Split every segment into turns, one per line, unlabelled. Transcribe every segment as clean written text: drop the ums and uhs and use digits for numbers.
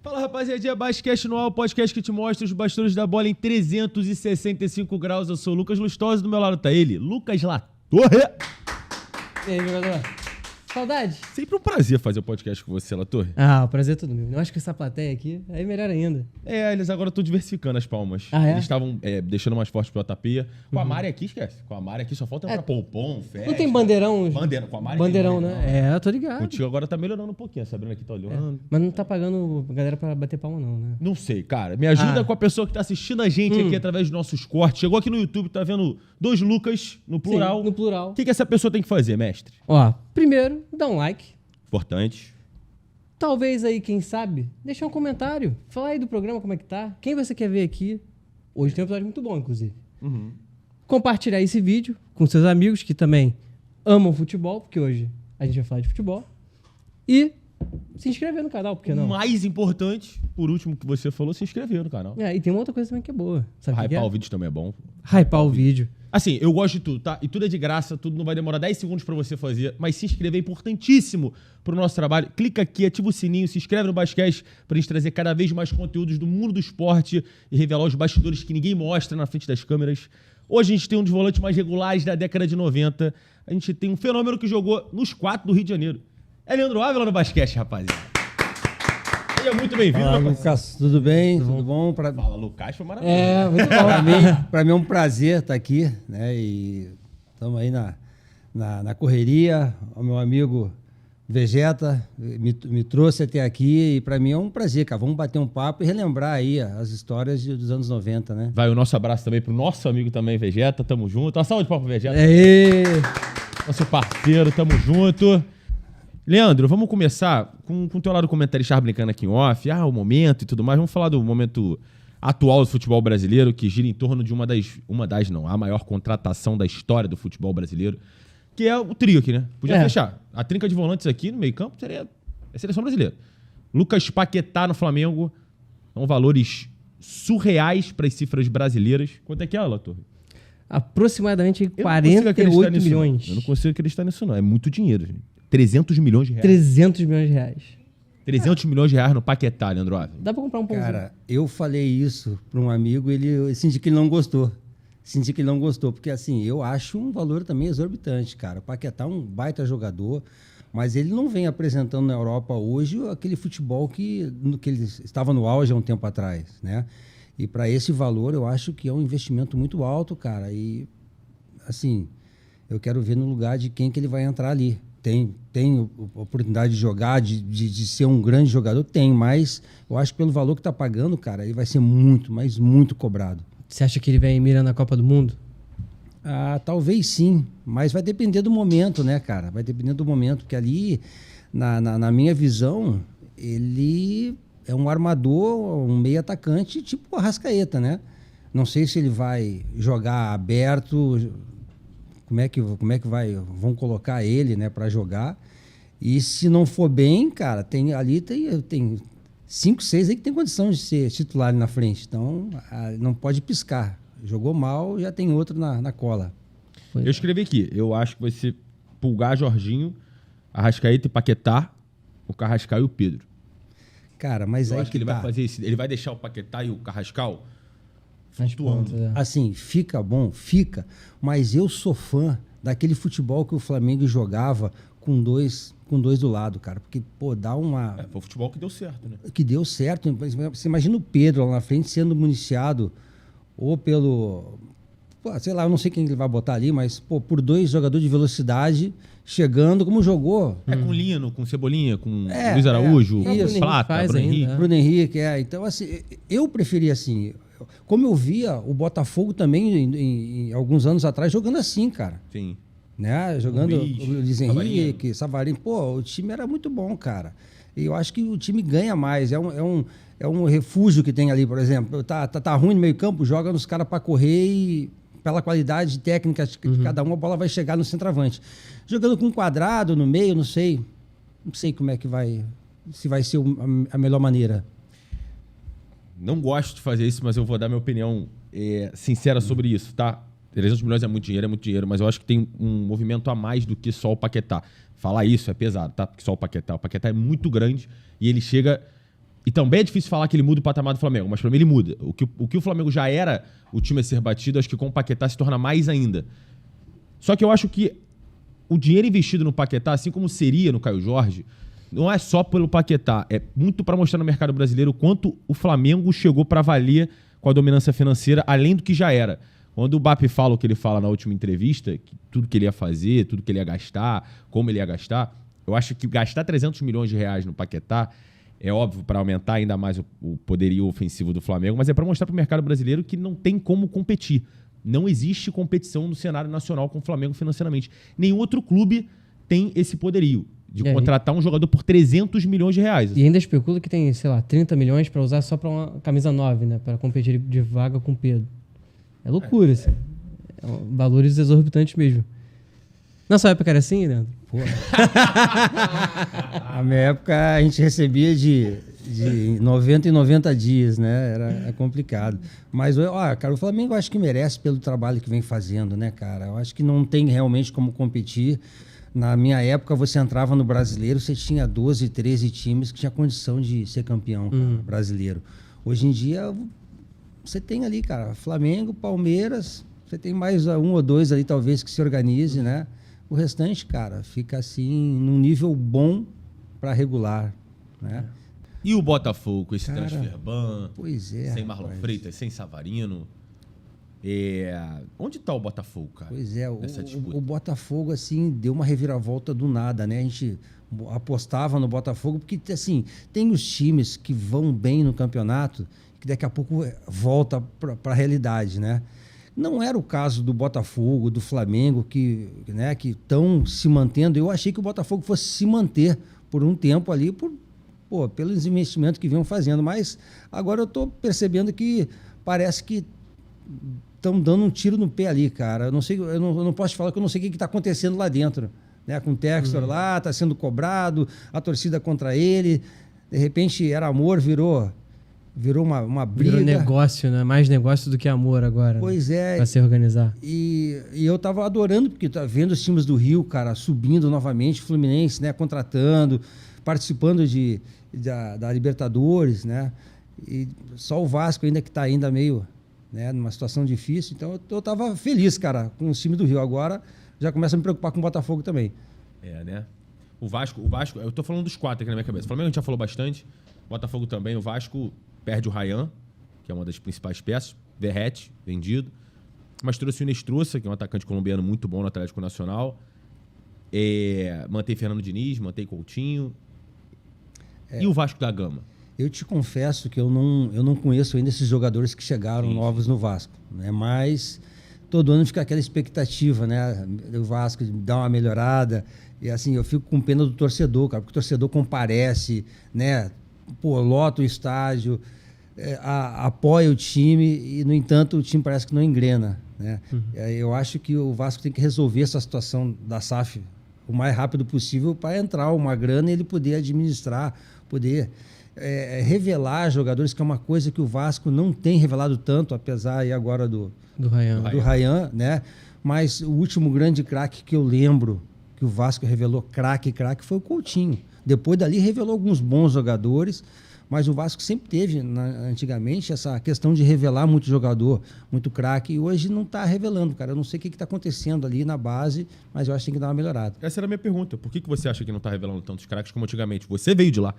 Fala, rapaziada, Basquete no ar, o podcast que te mostra os bastidores da bola em 365 graus. Eu sou o Lucas Lustosa, do meu lado tá ele, Lucas Latorre.
E aí, jogador? Saudade?
Sempre um prazer fazer o podcast com você, Latorre.
Ah, o prazer é todo meu. Eu acho que essa plateia aqui é melhor ainda.
Eles agora estão diversificando as palmas.
Ah, é?
Eles estavam deixando mais forte pro JP. Com a Mari aqui, esquece. Com a Mari aqui só falta pra Pompom, Festa.
Não tem bandeirão?
Com a Mari
Bandeirão,
tem,
né? Eu tô ligado.
Contigo agora tá melhorando um pouquinho, a Sabrina aqui tá olhando.
Mas não tá pagando a galera pra bater palma, não, né?
Não sei, cara. Me ajuda com a pessoa que tá assistindo a gente aqui através dos nossos cortes. Chegou aqui no YouTube, tá vendo dois Lucas no plural.
Sim, no plural.
O que essa pessoa tem que fazer, mestre?
Ó, primeiro, dá um like.
Importante.
Talvez aí, quem sabe, deixar um comentário. Fala aí do programa, como é que tá. Quem você quer ver aqui? Hoje tem um episódio muito bom, inclusive. Compartilhar esse vídeo com seus amigos que também amam futebol, porque hoje a gente vai falar de futebol. E se inscrever no canal, porque não?
O mais importante, por último que você falou, se inscrever no canal.
E tem uma outra coisa também que é boa. Sabe o que
Hypar
é?
o vídeo também é bom.
Hypar o vídeo.
Assim, eu gosto de tudo, tá? E tudo é de graça, tudo não vai demorar 10 segundos pra você fazer, mas se inscrever é importantíssimo pro nosso trabalho. Clica aqui, ativa o sininho, se inscreve no Basquete pra gente trazer cada vez mais conteúdos do mundo do esporte e revelar os bastidores que ninguém mostra na frente das câmeras. Hoje a gente tem um dos volantes mais regulares da década de 90. A gente tem um fenômeno que jogou nos 4 do Rio de Janeiro. É Leandro Ávila no Basquete, rapaziada. Seja muito bem-vindo.
Fala, Lucas, tudo bem? Tudo bom?
Fala, Lucas, foi maravilhoso.
Muito bom.
Pra mim é um prazer estar aqui, né? E estamos aí na correria. O meu amigo Vegeta me trouxe até aqui e pra mim é um prazer, cara. Vamos bater um papo e relembrar aí as histórias dos anos 90, né?
Vai o nosso abraço também pro nosso amigo também, Vegeta. Tamo junto. Uma salva de palmas pro Vegeta.
Aê!
Nosso parceiro, tamo junto. Leandro, vamos começar com o teu lado comentarista brincando aqui em off. O momento e tudo mais. Vamos falar do momento atual do futebol brasileiro, que gira em torno de a maior contratação da história do futebol brasileiro, que é o trio aqui, né? Podia fechar. A trinca de volantes aqui no meio campo seria a seleção brasileira. Lucas Paquetá no Flamengo. São valores surreais para as cifras brasileiras. Quanto é que é, Latorre?
Aproximadamente
Eu não consigo acreditar
48
nisso,
milhões.
não. Eu não consigo acreditar nisso, não. É muito dinheiro, gente. 300 milhões de reais.
300 milhões de reais.
300 milhões de reais no Paquetá, Leandro Ávila.
Dá pra comprar um pãozinho.
Cara, eu falei isso para um amigo, eu senti que ele não gostou. Porque assim, eu acho um valor também exorbitante, cara. O Paquetá é um baita jogador, mas ele não vem apresentando na Europa hoje aquele futebol que ele estava no auge há um tempo atrás, né? E para esse valor, eu acho que é um investimento muito alto, cara. E, assim, eu quero ver no lugar de quem que ele vai entrar ali. Tem oportunidade de jogar, de ser um grande jogador? Tem, mas eu acho que pelo valor que tá pagando, cara, ele vai ser muito, mas muito cobrado.
Você acha que ele vem mirando na Copa do Mundo?
Talvez sim, mas vai depender do momento, né, cara? Vai depender do momento, porque ali, na minha visão, ele é um armador, um meio atacante, tipo o Arrascaeta, né? Não sei se ele vai jogar aberto, como é que vão colocar ele, né, para jogar. E se não for bem, cara, tem 5, 6 aí que tem condição de ser titular ali na frente. Então, não pode piscar. Jogou mal, já tem outro na cola.
Eu escrevi aqui. Eu acho que vai ser Pulgar, Jorginho, Arrascaeta e Paquetá, o Carrascal e o Pedro.
Cara, mas
Eu
aí
acho que ele vai fazer isso. Ele vai deixar o Paquetá e o Carrascal flutuando.
Assim, fica bom, fica. Mas eu sou fã daquele futebol que o Flamengo jogava com dois do lado, cara. Porque, pô, dá uma...
Foi o futebol que deu certo, né?
Que deu certo. Você imagina o Pedro lá na frente sendo municiado ou pelo... Pô, sei lá, eu não sei quem ele vai botar ali, mas, pô, por 2 jogadores de velocidade chegando como jogou.
Com Lino, com Cebolinha, com Luiz Araújo,
isso.
Plata, Bruno Henrique.
Bruno Henrique, Então, assim, eu preferi assim... Como eu via o Botafogo também, em alguns anos atrás, jogando assim, cara.
Sim.
Né? Jogando
Luiz,
o Luiz Henrique, Savarino. Pô, o time era muito bom, cara. E eu acho que o time ganha mais. É um refúgio que tem ali, por exemplo. Tá ruim no meio campo, joga nos caras para correr e pela qualidade técnica de cada um, a bola vai chegar no centroavante. Jogando com um quadrado no meio, não sei como é que vai... Se vai ser a melhor maneira.
Não gosto de fazer isso, mas eu vou dar minha opinião sincera sobre isso, tá? 300 milhões é muito dinheiro, mas eu acho que tem um movimento a mais do que só o Paquetá. Falar isso é pesado, tá? Porque só o Paquetá é muito grande e ele chega E também é difícil falar que ele muda o patamar do Flamengo, mas pra mim ele muda. O que o Flamengo já era o time a ser batido, acho que com o Paquetá se torna mais ainda. Só que eu acho que o dinheiro investido no Paquetá, assim como seria no Caio Jorge, não é só pelo Paquetá, é muito para mostrar no mercado brasileiro o quanto o Flamengo chegou para valer com a dominância financeira, além do que já era. Quando o BAP fala o que ele fala na última entrevista, que tudo que ele ia fazer, tudo que ele ia gastar, como ele ia gastar, eu acho que gastar 300 milhões de reais no Paquetá é óbvio para aumentar ainda mais o poderio ofensivo do Flamengo, mas é para mostrar para o mercado brasileiro que não tem como competir. Não existe competição no cenário nacional com o Flamengo financeiramente. Nenhum outro clube tem esse poderio de contratar um jogador por 300 milhões de reais.
E ainda especula que tem, sei lá, 30 milhões para usar só para uma camisa 9, né? Para competir de vaga com o Pedro. É loucura, assim. Valores exorbitantes mesmo. Na sua época era assim, Leandro?
Pô. Na minha época a gente recebia de 90 em 90 dias, né? Era complicado. Mas, ó, cara, o Flamengo eu acho que merece pelo trabalho que vem fazendo, né, cara? Eu acho que não tem realmente como competir. Na minha época, você entrava no Brasileiro, você tinha 12, 13 times que tinha condição de ser campeão brasileiro. Hoje em dia, você tem ali, cara, Flamengo, Palmeiras, você tem mais um ou dois ali, talvez, que se organize, né? O restante, cara, fica assim, num nível bom para regular, né?
E o Botafogo, com esse transfer ban,
pois é,
sem Marlon Freitas, sem Savarino. Onde tá o Botafogo, cara?
Pois é, o Botafogo, assim, deu uma reviravolta do nada, né? A gente apostava no Botafogo, porque, assim, tem os times que vão bem no campeonato, que daqui a pouco volta para a realidade, né? Não era o caso do Botafogo, do Flamengo, que estão se mantendo. Eu achei que o Botafogo fosse se manter por um tempo ali, pelos investimentos que vinham fazendo. Mas agora eu estou percebendo que parece que estão dando um tiro no pé ali, cara. Eu não sei, eu não posso te falar que eu não sei o que está acontecendo lá dentro, né? Com o Textor lá, está sendo cobrado, a torcida contra ele. De repente era amor, virou uma briga.
Virou negócio, né? Mais negócio do que amor agora.
Pois é.
Para se organizar.
E eu tava adorando, porque tá vendo os times do Rio, cara, subindo novamente, Fluminense, né? Contratando, participando da Libertadores, né? E só o Vasco ainda que tá ainda meio, né, numa situação difícil. Então eu tava feliz, cara, com os times do Rio. Agora já começa a me preocupar com o Botafogo também.
Né? O Vasco, eu tô falando dos 4 aqui na minha cabeça. O Flamengo a gente já falou bastante. Botafogo também. O Vasco perde o Ryan, que é uma das principais peças. Verrete, vendido. Mas trouxe o Inestrosa, que é um atacante colombiano muito bom no Atlético Nacional. Mantém Fernando Diniz, mantém Coutinho. E o Vasco da Gama?
Eu te confesso que eu não conheço ainda esses jogadores que chegaram novos no Vasco, né? Mas todo ano fica aquela expectativa, né? O Vasco dá uma melhorada. E assim, eu fico com pena do torcedor, cara, porque o torcedor comparece, né? Lota o estádio, apoia o time e, no entanto, o time parece que não engrena, né? Eu acho que o Vasco tem que resolver essa situação da SAF o mais rápido possível para entrar uma grana e ele poder administrar, poder revelar jogadores, que é uma coisa que o Vasco não tem revelado tanto, apesar aí agora do Ryan, né? Mas o último grande craque que eu lembro que o Vasco revelou, craque, foi o Coutinho. Depois dali revelou alguns bons jogadores, mas o Vasco sempre teve, antigamente, essa questão de revelar muito jogador, muito craque, e hoje não está revelando, cara. Eu não sei o que está acontecendo ali na base, mas eu acho que tem que dar uma melhorada.
Essa era a minha pergunta. Por que você acha que não está revelando tantos craques como antigamente? Você veio de lá.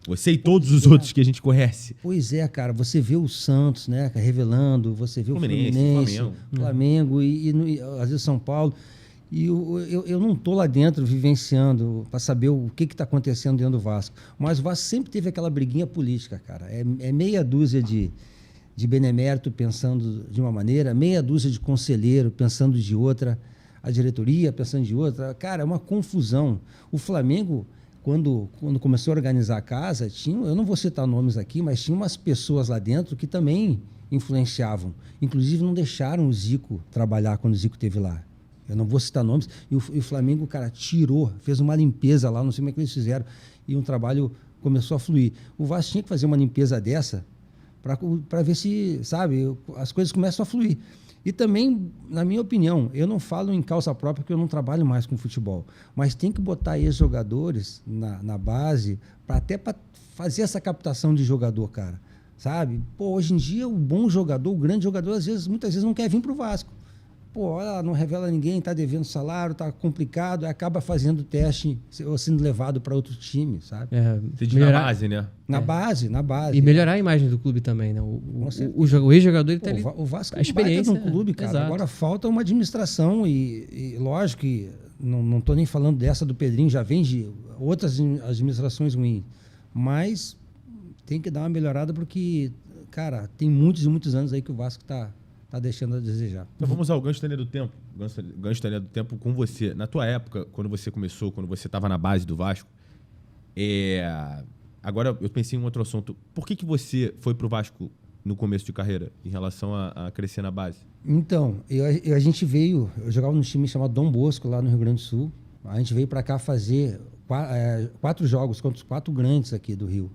Você e todos os outros que a gente conhece.
Pois é, cara. Você vê o Santos, né, revelando, você vê o Fluminense, Flamengo e às vezes São Paulo. E eu não estou lá dentro vivenciando para saber o que está acontecendo dentro do Vasco. Mas o Vasco sempre teve aquela briguinha política, cara. É meia dúzia de benemérito pensando de uma maneira, meia dúzia de conselheiro pensando de outra, a diretoria pensando de outra. Cara, é uma confusão. O Flamengo, quando começou a organizar a casa, eu não vou citar nomes aqui, mas tinha umas pessoas lá dentro que também influenciavam. Inclusive não deixaram o Zico trabalhar quando o Zico esteve lá. Eu não vou citar nomes. E o Flamengo, cara, fez uma limpeza lá, não sei como é que eles fizeram, e um trabalho começou a fluir. O Vasco tinha que fazer uma limpeza dessa para ver se, sabe, as coisas começam a fluir. E também, na minha opinião, eu não falo em causa própria porque eu não trabalho mais com futebol, mas tem que botar ex-jogadores na base até para fazer essa captação de jogador, cara. Sabe? Pô, hoje em dia, o bom jogador, o grande jogador, muitas vezes não quer vir pro Vasco. Pô, olha, não revela ninguém, tá devendo salário, tá complicado, acaba fazendo teste ou sendo levado para outro time, sabe?
Você diz na base, né?
Na base.
E melhorar a imagem do clube também, né? O ex-jogador, ele tá ali.
O Vasco
a experiência
no clube, cara.
Exato.
Agora falta uma administração e lógico que não tô nem falando dessa do Pedrinho, já vem de outras administrações ruins, mas tem que dar uma melhorada porque, cara, tem muitos e muitos anos aí que o Vasco tá deixando a desejar.
Então vamos ao gancho da linha do tempo. Gancho da linha do tempo com você. Na tua época, quando você começou, quando você estava na base do Vasco, agora eu pensei em um outro assunto. Por que você foi pro Vasco no começo de carreira, em relação a crescer na base?
Então, a gente veio, eu jogava num time chamado Dom Bosco, lá no Rio Grande do Sul. A gente veio para cá fazer 4 jogos contra os 4 grandes aqui do Rio.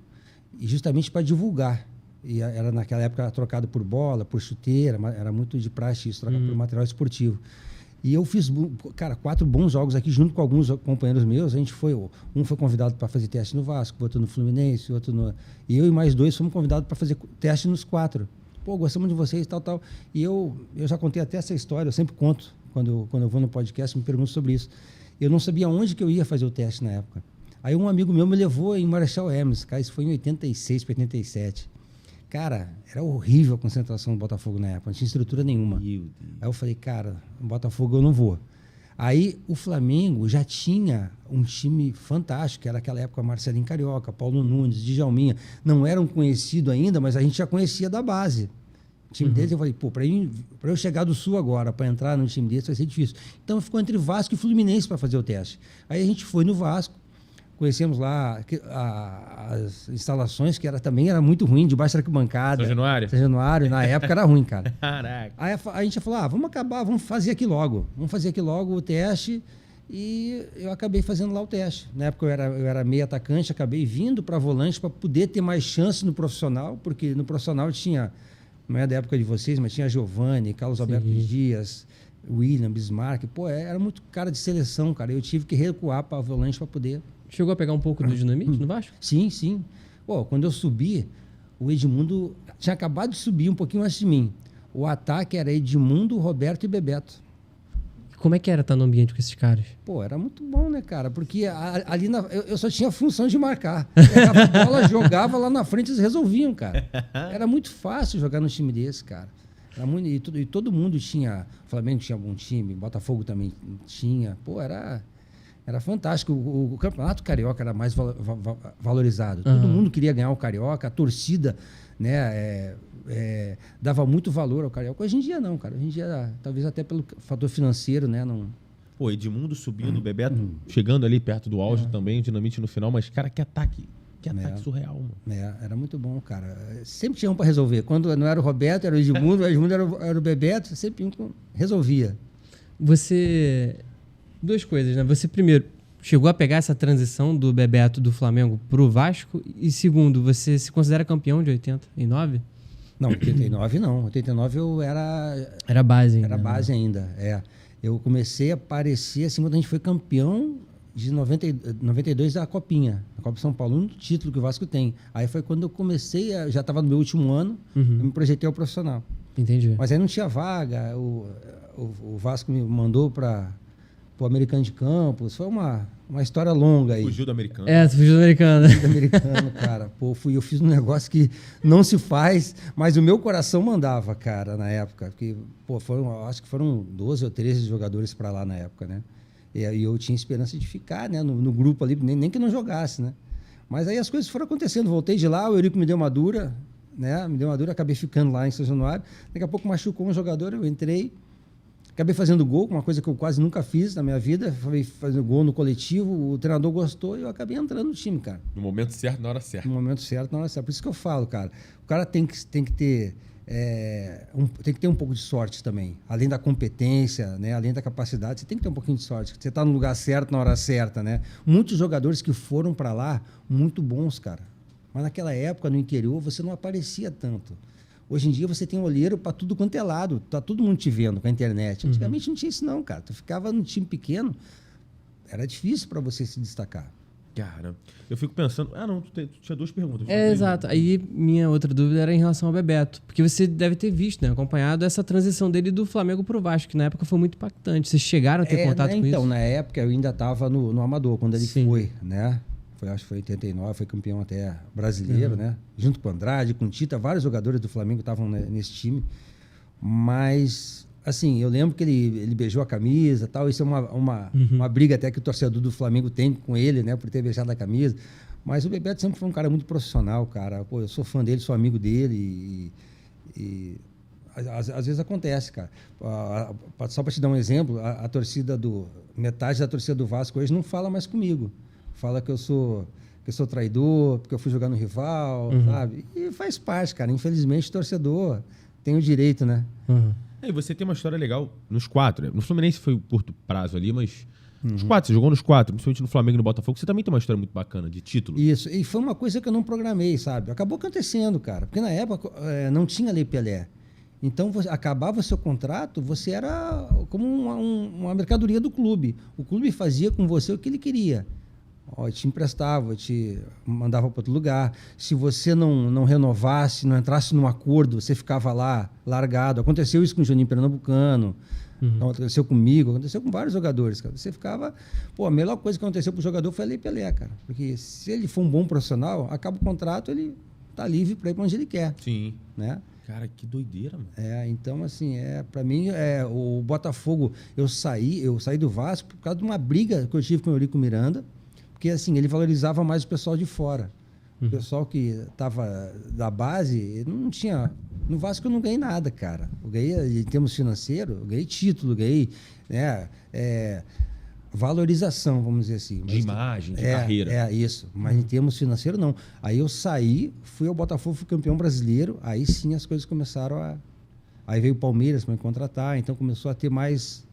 E justamente para divulgar. E naquela época era trocado por bola, por chuteira, era muito de praxe isso, trocar por material esportivo. E eu fiz, cara, 4 bons jogos aqui, junto com alguns companheiros meus. A gente um foi convidado para fazer teste no Vasco, outro no Fluminense, outro no... E eu e mais 2 fomos convidados para fazer teste nos 4. Pô, gostamos de vocês, tal. E eu já contei até essa história, eu sempre conto, quando eu vou no podcast, me pergunto sobre isso. Eu não sabia onde que eu ia fazer o teste na época. Aí um amigo meu me levou em Marechal Hermes, cara, isso foi em 86 para 87. Cara, era horrível a concentração do Botafogo na época, não tinha estrutura nenhuma. Aí eu falei, cara, no Botafogo eu não vou. Aí o Flamengo já tinha um time fantástico, que era naquela época Marcelinho Carioca, Paulo Nunes, Djalminha. Não eram conhecidos ainda, mas a gente já conhecia da base. O time deles, eu falei, pô, para eu chegar do Sul agora, para entrar no time deles vai ser difícil. Então ficou entre Vasco e Fluminense para fazer o teste. Aí a gente foi no Vasco, conhecemos lá as instalações, que também era muito ruim, debaixo da arquibancada. São Januário, na época era ruim, cara.
Caraca.
Aí a gente falou, vamos fazer aqui logo. Vamos fazer aqui logo o teste. E eu acabei fazendo lá o teste. Na época eu era meio atacante, acabei vindo para volante para poder ter mais chance no profissional, porque no profissional tinha, não é da época de vocês, mas tinha Giovani, Carlos Alberto Dias, William, Bismarck. Pô, era muito cara de seleção, cara. Eu tive que recuar para volante para poder...
Chegou a pegar um pouco do Dinamite no Vasco?
Sim. Pô, quando eu subi, o Edmundo tinha acabado de subir um pouquinho antes de mim. O ataque era Edmundo, Roberto e Bebeto.
Como é que era estar no ambiente com esses caras?
Pô, era muito bom, né, cara? Porque ali eu só tinha a função de marcar. Pegava a bola, jogava lá na frente, eles resolviam, cara. Era muito fácil jogar num time desse, cara. Era muito, e todo mundo tinha... O Flamengo tinha algum time, Botafogo também tinha. Pô, era fantástico. O Campeonato Carioca era mais valorizado. Todo mundo queria ganhar o Carioca, a torcida, né, dava muito valor ao Carioca. Hoje em dia não, cara. Hoje em dia, talvez até pelo fator financeiro, né? Não...
Pô, Edmundo subindo, Bebeto chegando ali perto do auge também, o Dinamite no final, mas, cara, que ataque surreal, mano.
Era muito bom, cara. Sempre tinha um para resolver. Quando não era o Roberto, era o Edmundo era o Bebeto, sempre um resolvia.
Duas coisas, né? Você, primeiro, chegou a pegar essa transição do Bebeto do Flamengo pro Vasco? E segundo, você se considera campeão de 89?
Não, 89 não. 89 eu
Era base ainda.
Era base ainda, Eu comecei a aparecer assim quando a gente foi campeão de 92 da Copinha. A Copa São Paulo, um título que o Vasco tem. Aí foi quando eu comecei, já estava no meu último ano, eu me projetei ao profissional.
Entendi.
Mas aí não tinha vaga, o Vasco me mandou para o Americano de Campos. Foi uma história longa aí.
Fugiu do Americano.
Fugiu do Americano.
Fugiu do Americano, cara. Pô, eu fiz um negócio que não se faz, mas o meu coração mandava, cara, na época. Porque, pô, acho que foram 12 ou 13 jogadores para lá na época, né? E eu tinha esperança de ficar, né, no grupo ali, nem que não jogasse, né? Mas aí as coisas foram acontecendo. Voltei de lá, o Eurico me deu uma dura, né? Acabei ficando lá em São Januário. Daqui a pouco machucou um jogador, eu entrei. Acabei fazendo gol, uma coisa que eu quase nunca fiz na minha vida. Falei fazendo gol no coletivo, o treinador gostou e eu acabei entrando no time, cara.
No momento certo, na hora certa.
No momento certo, na hora certa. Por isso que eu falo, cara. O cara tem que ter... tem que ter um pouco de sorte também. Além da competência, né? Além da capacidade, você tem que ter um pouquinho de sorte. Você está no lugar certo, na hora certa, né? Muitos jogadores que foram para lá, muito bons, cara. Mas naquela época, no interior, você não aparecia tanto. Hoje em dia você tem olheiro para tudo quanto é lado, tá todo mundo te vendo com a internet. Antigamente não tinha isso não, cara. Tu ficava num time pequeno, era difícil para você se destacar.
Cara, eu fico pensando... Ah, não, tu tinha 2 perguntas.
Exato. Aí minha outra dúvida era em relação ao Bebeto. Porque você deve ter visto, né? Acompanhado essa transição dele do Flamengo pro Vasco, que na época foi muito impactante. Vocês chegaram a ter contato com isso?
Então, na época eu ainda estava no Amador, quando ele
Sim.
foi, né? Acho que foi em 89, foi campeão até brasileiro, né? Junto com o Andrade, com o Tita, vários jogadores do Flamengo estavam nesse time. Mas, assim, eu lembro que ele beijou a camisa e tal. Isso é uma briga até que o torcedor do Flamengo tem com ele, né? Por ter beijado a camisa. Mas o Bebeto sempre foi um cara muito profissional, cara. Pô, eu sou fã dele, sou amigo dele e às vezes acontece, cara. Só para te dar um exemplo, a torcida metade da torcida do Vasco hoje não fala mais comigo. Fala que eu sou traidor, porque eu fui jogar no rival, sabe? E faz parte, cara. Infelizmente, o torcedor tem o direito, né?
E você tem uma história legal nos 4. No Fluminense foi um curto prazo ali, mas... Nos 4, você jogou nos 4, principalmente no Flamengo e no Botafogo. Você também tem uma história muito bacana de título.
Isso, e foi uma coisa que eu não programei, sabe? Acabou acontecendo, cara. Porque na época não tinha Lei Pelé. Então, acabava o seu contrato, você era como uma mercadoria do clube. O clube fazia com você o que ele queria. Te emprestava, te mandava para outro lugar. Se você não renovasse, não entrasse num acordo, você ficava lá, largado. Aconteceu isso com o Juninho Pernambucano, aconteceu comigo, aconteceu com vários jogadores, cara. Você ficava... Pô, a melhor coisa que aconteceu pro jogador foi a Lei Pelé, cara. Porque se ele for um bom profissional, acaba o contrato, ele tá livre para ir para onde ele quer.
Sim.
Né?
Cara, que doideira, mano.
Então, assim, para mim, o Botafogo, eu saí do Vasco por causa de uma briga que eu tive com o Eurico Miranda, porque, assim, ele valorizava mais o pessoal de fora. O pessoal que estava da base, não tinha... No Vasco eu não ganhei nada, cara. Eu ganhei, em termos financeiros, eu ganhei título, ganhei valorização, vamos dizer assim.
De imagem, de carreira.
Isso. Mas em termos financeiros, não. Aí eu saí, fui ao Botafogo, fui campeão brasileiro, aí sim as coisas começaram a... Aí veio o Palmeiras para me contratar, então começou a ter mais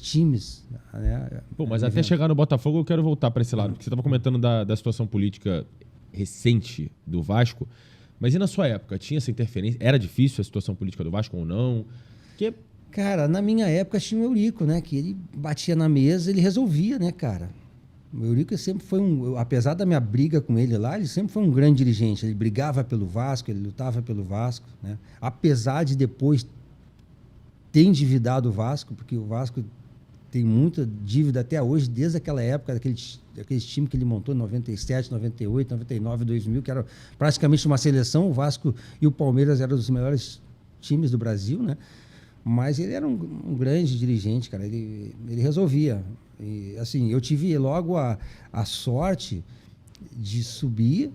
times. Né?
Pô, mas até chegar no Botafogo eu quero voltar para esse lado, porque você estava comentando da situação política recente do Vasco, mas e na sua época? Tinha essa interferência? Era difícil a situação política do Vasco ou não? Porque...
Cara, na minha época tinha o Eurico, né? Que ele batia na mesa, ele resolvia, né, cara? O Eurico sempre foi apesar da minha briga com ele lá, ele sempre foi um grande dirigente. Ele brigava pelo Vasco, ele lutava pelo Vasco, né? Apesar de depois ter endividado o Vasco, porque o Vasco tem muita dívida até hoje, desde aquela época, daquele time que ele montou em 97, 98, 99, 2000, que era praticamente uma seleção. O Vasco e o Palmeiras eram os melhores times do Brasil, né? Mas ele era um grande dirigente, cara. Ele resolvia. E, assim, eu tive logo a sorte de subir.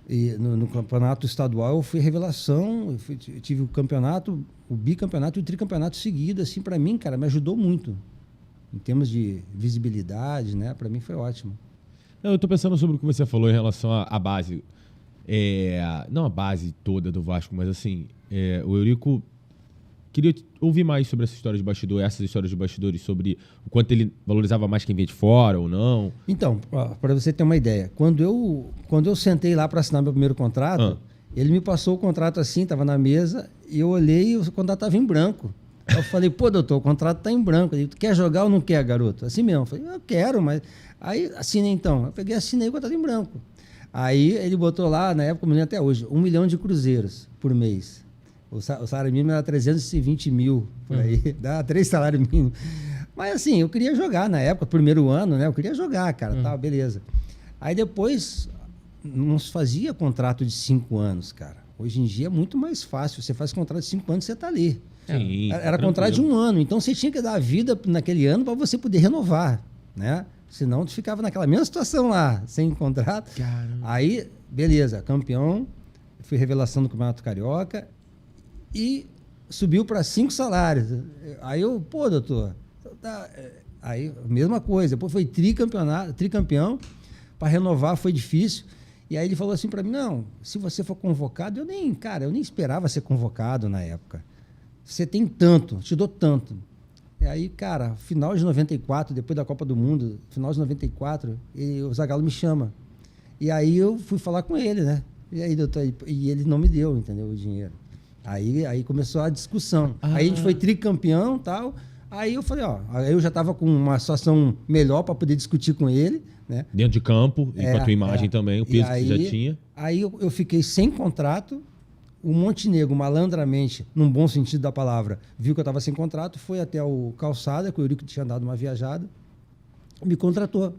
E no campeonato estadual eu fui revelação. Eu tive o campeonato, o bicampeonato e o tricampeonato seguido. Assim, para mim, cara, me ajudou muito. Em termos de visibilidade, né? Para mim foi ótimo.
Eu estou pensando sobre o que você falou em relação à base. Não a base toda do Vasco, mas assim, o Eurico... Queria ouvir mais sobre essa história de bastidor, essas histórias de bastidores, sobre o quanto ele valorizava mais quem vinha de fora ou não.
Então, para você ter uma ideia, quando eu sentei lá para assinar meu primeiro contrato, ele me passou o contrato assim, estava na mesa, e eu olhei e o contrato estava em branco. Eu falei, pô, doutor, o contrato está em branco. Ele, tu quer jogar ou não quer, garoto? Assim mesmo. Eu falei, eu quero, mas... Aí, assinei então. Eu peguei, assinei o contrato em branco. Aí ele botou lá, na época, eu me lembro até hoje, 1 milhão de cruzeiros por mês. O salário mínimo era 320 mil, por aí. Dá 3 salários mínimos. Mas assim, eu queria jogar na época, primeiro ano, né? Eu queria jogar, cara, tá, beleza. Aí depois, não se fazia contrato de 5 anos, cara. Hoje em dia é muito mais fácil. Você faz contrato de 5 anos, você tá ali.
Sim,
era contrato de 1 ano. Então você tinha que dar a vida naquele ano para você poder renovar, né? Senão tu ficava naquela mesma situação lá, sem contrato.
Caramba.
Aí, beleza, campeão. Fui revelação do Campeonato Carioca. E subiu para 5 salários. Aí eu, pô, doutor, aí mesma coisa. Depois foi tricampeão, para renovar foi difícil. E aí ele falou assim para mim, não, se você for convocado, eu nem esperava ser convocado na época. Você tem tanto, te dou tanto. E aí, cara, final de 94, depois da Copa do Mundo, final de 94, o Zagallo me chama. E aí eu fui falar com ele, né? E aí, doutor, e ele não me deu, entendeu, o dinheiro. Aí começou a discussão. Aí a gente foi tricampeão e tal. Aí eu falei, aí eu já estava com uma situação melhor para poder discutir com ele, né?
Dentro de campo, e com a tua imagem também, o peso que você já tinha.
Aí eu fiquei sem contrato. O Montenegro, malandramente, num bom sentido da palavra, viu que eu estava sem contrato, foi até o Calçada, que o Eurico tinha dado uma viajada, me contratou.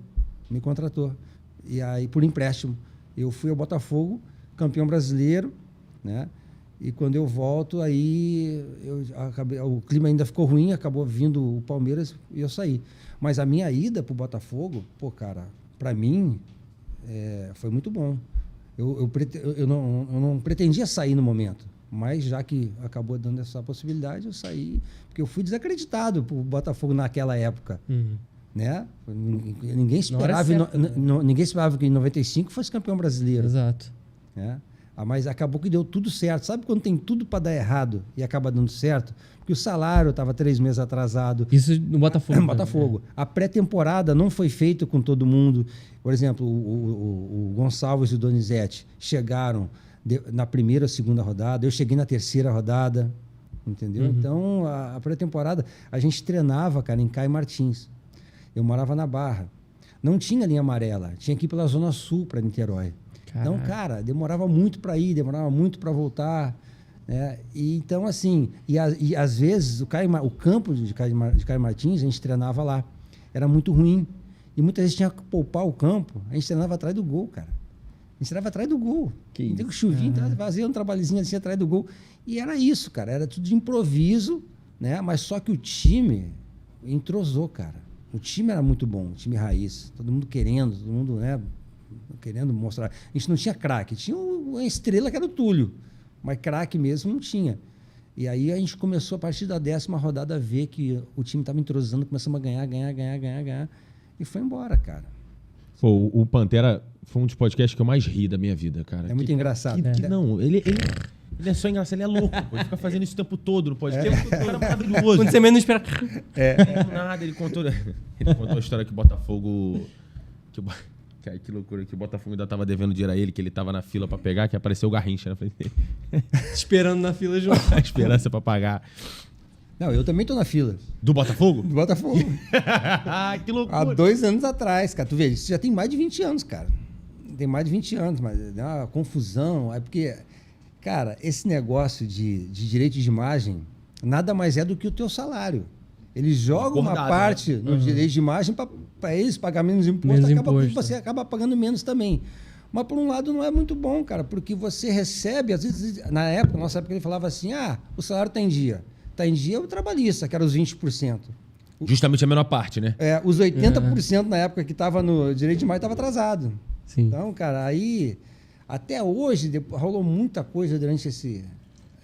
E aí, por empréstimo, eu fui ao Botafogo, campeão brasileiro, né? E quando eu volto, aí o clima ainda ficou ruim, acabou vindo o Palmeiras e eu saí. Mas a minha ida pro Botafogo, pô, cara, para mim, foi muito bom. Eu não pretendia sair no momento, mas já que acabou dando essa possibilidade, eu saí, porque eu fui desacreditado pro Botafogo naquela época. Né? Ninguém esperava que em 95 fosse campeão brasileiro.
Exato.
Né? Mas acabou que deu tudo certo. Sabe quando tem tudo para dar errado e acaba dando certo? Porque o salário estava 3 meses atrasado.
Isso no Botafogo.
No Botafogo. A pré-temporada não foi feita com todo mundo. Por exemplo, o Gonçalves e o Donizete chegaram na primeira ou segunda rodada. Eu cheguei na terceira rodada. Entendeu? Então, a pré-temporada, a gente treinava, cara, em Caio Martins. Eu morava na Barra. Não tinha linha amarela. Tinha que ir pela Zona Sul para Niterói. Caraca. Então, cara, demorava muito para ir, demorava muito para voltar. Né? E, então, assim, e às vezes o campo de Caio Martins, a gente treinava lá. Era muito ruim. E muitas vezes tinha que poupar o campo. A gente treinava atrás do gol, cara. A gente treinava atrás do gol. Então, que chuvinha, fazia um trabalhozinho assim atrás do gol. E era isso, cara. Era tudo de improviso, né? Mas só que o time entrosou, cara. O time era muito bom, o time raiz. Todo mundo querendo, todo mundo, né? Querendo mostrar. A gente não tinha craque. Tinha uma estrela que era o Túlio. Mas craque mesmo não tinha. E aí a gente começou, a partir da 10ª rodada, a ver que o time estava entrosando, começamos a ganhar. E foi embora, cara.
Pô, o Pantera foi um dos podcasts que eu mais ri da minha vida, cara.
É muito engraçado.
Não, ele é só engraçado, ele é louco, pô. Ele fica fazendo isso o tempo todo no podcast. O cara é maravilhoso.
Quando você menos espera.
Nada, ele contou a história que o Botafogo... Cara, que loucura, que o Botafogo ainda tava devendo dinheiro a ele, que ele tava na fila pra pegar, que apareceu o Garrincha na frente dele.
Esperando na fila junto.
A esperança pra pagar.
Não, eu também tô na fila.
Do Botafogo?
Do Botafogo.
Que loucura.
Há 2 anos atrás, cara. Tu vê, isso já tem mais de 20 anos, cara. Tem mais de 20 anos, mas dá uma confusão. É porque, cara, esse negócio de direito de imagem nada mais é do que o teu salário. Eles jogam uma parte no direito de imagem para eles pagar menos imposto, você acaba pagando menos também. Mas, por um lado, não é muito bom, cara, porque você recebe, às vezes, na nossa época, ele falava assim, o salário está em dia. Está em dia o trabalhista, que era os 20%.
Justamente a menor parte, né?
Os 80% na época que estava no direito de imagem estava atrasado.
Sim.
Então, cara, aí, até hoje, rolou muita coisa durante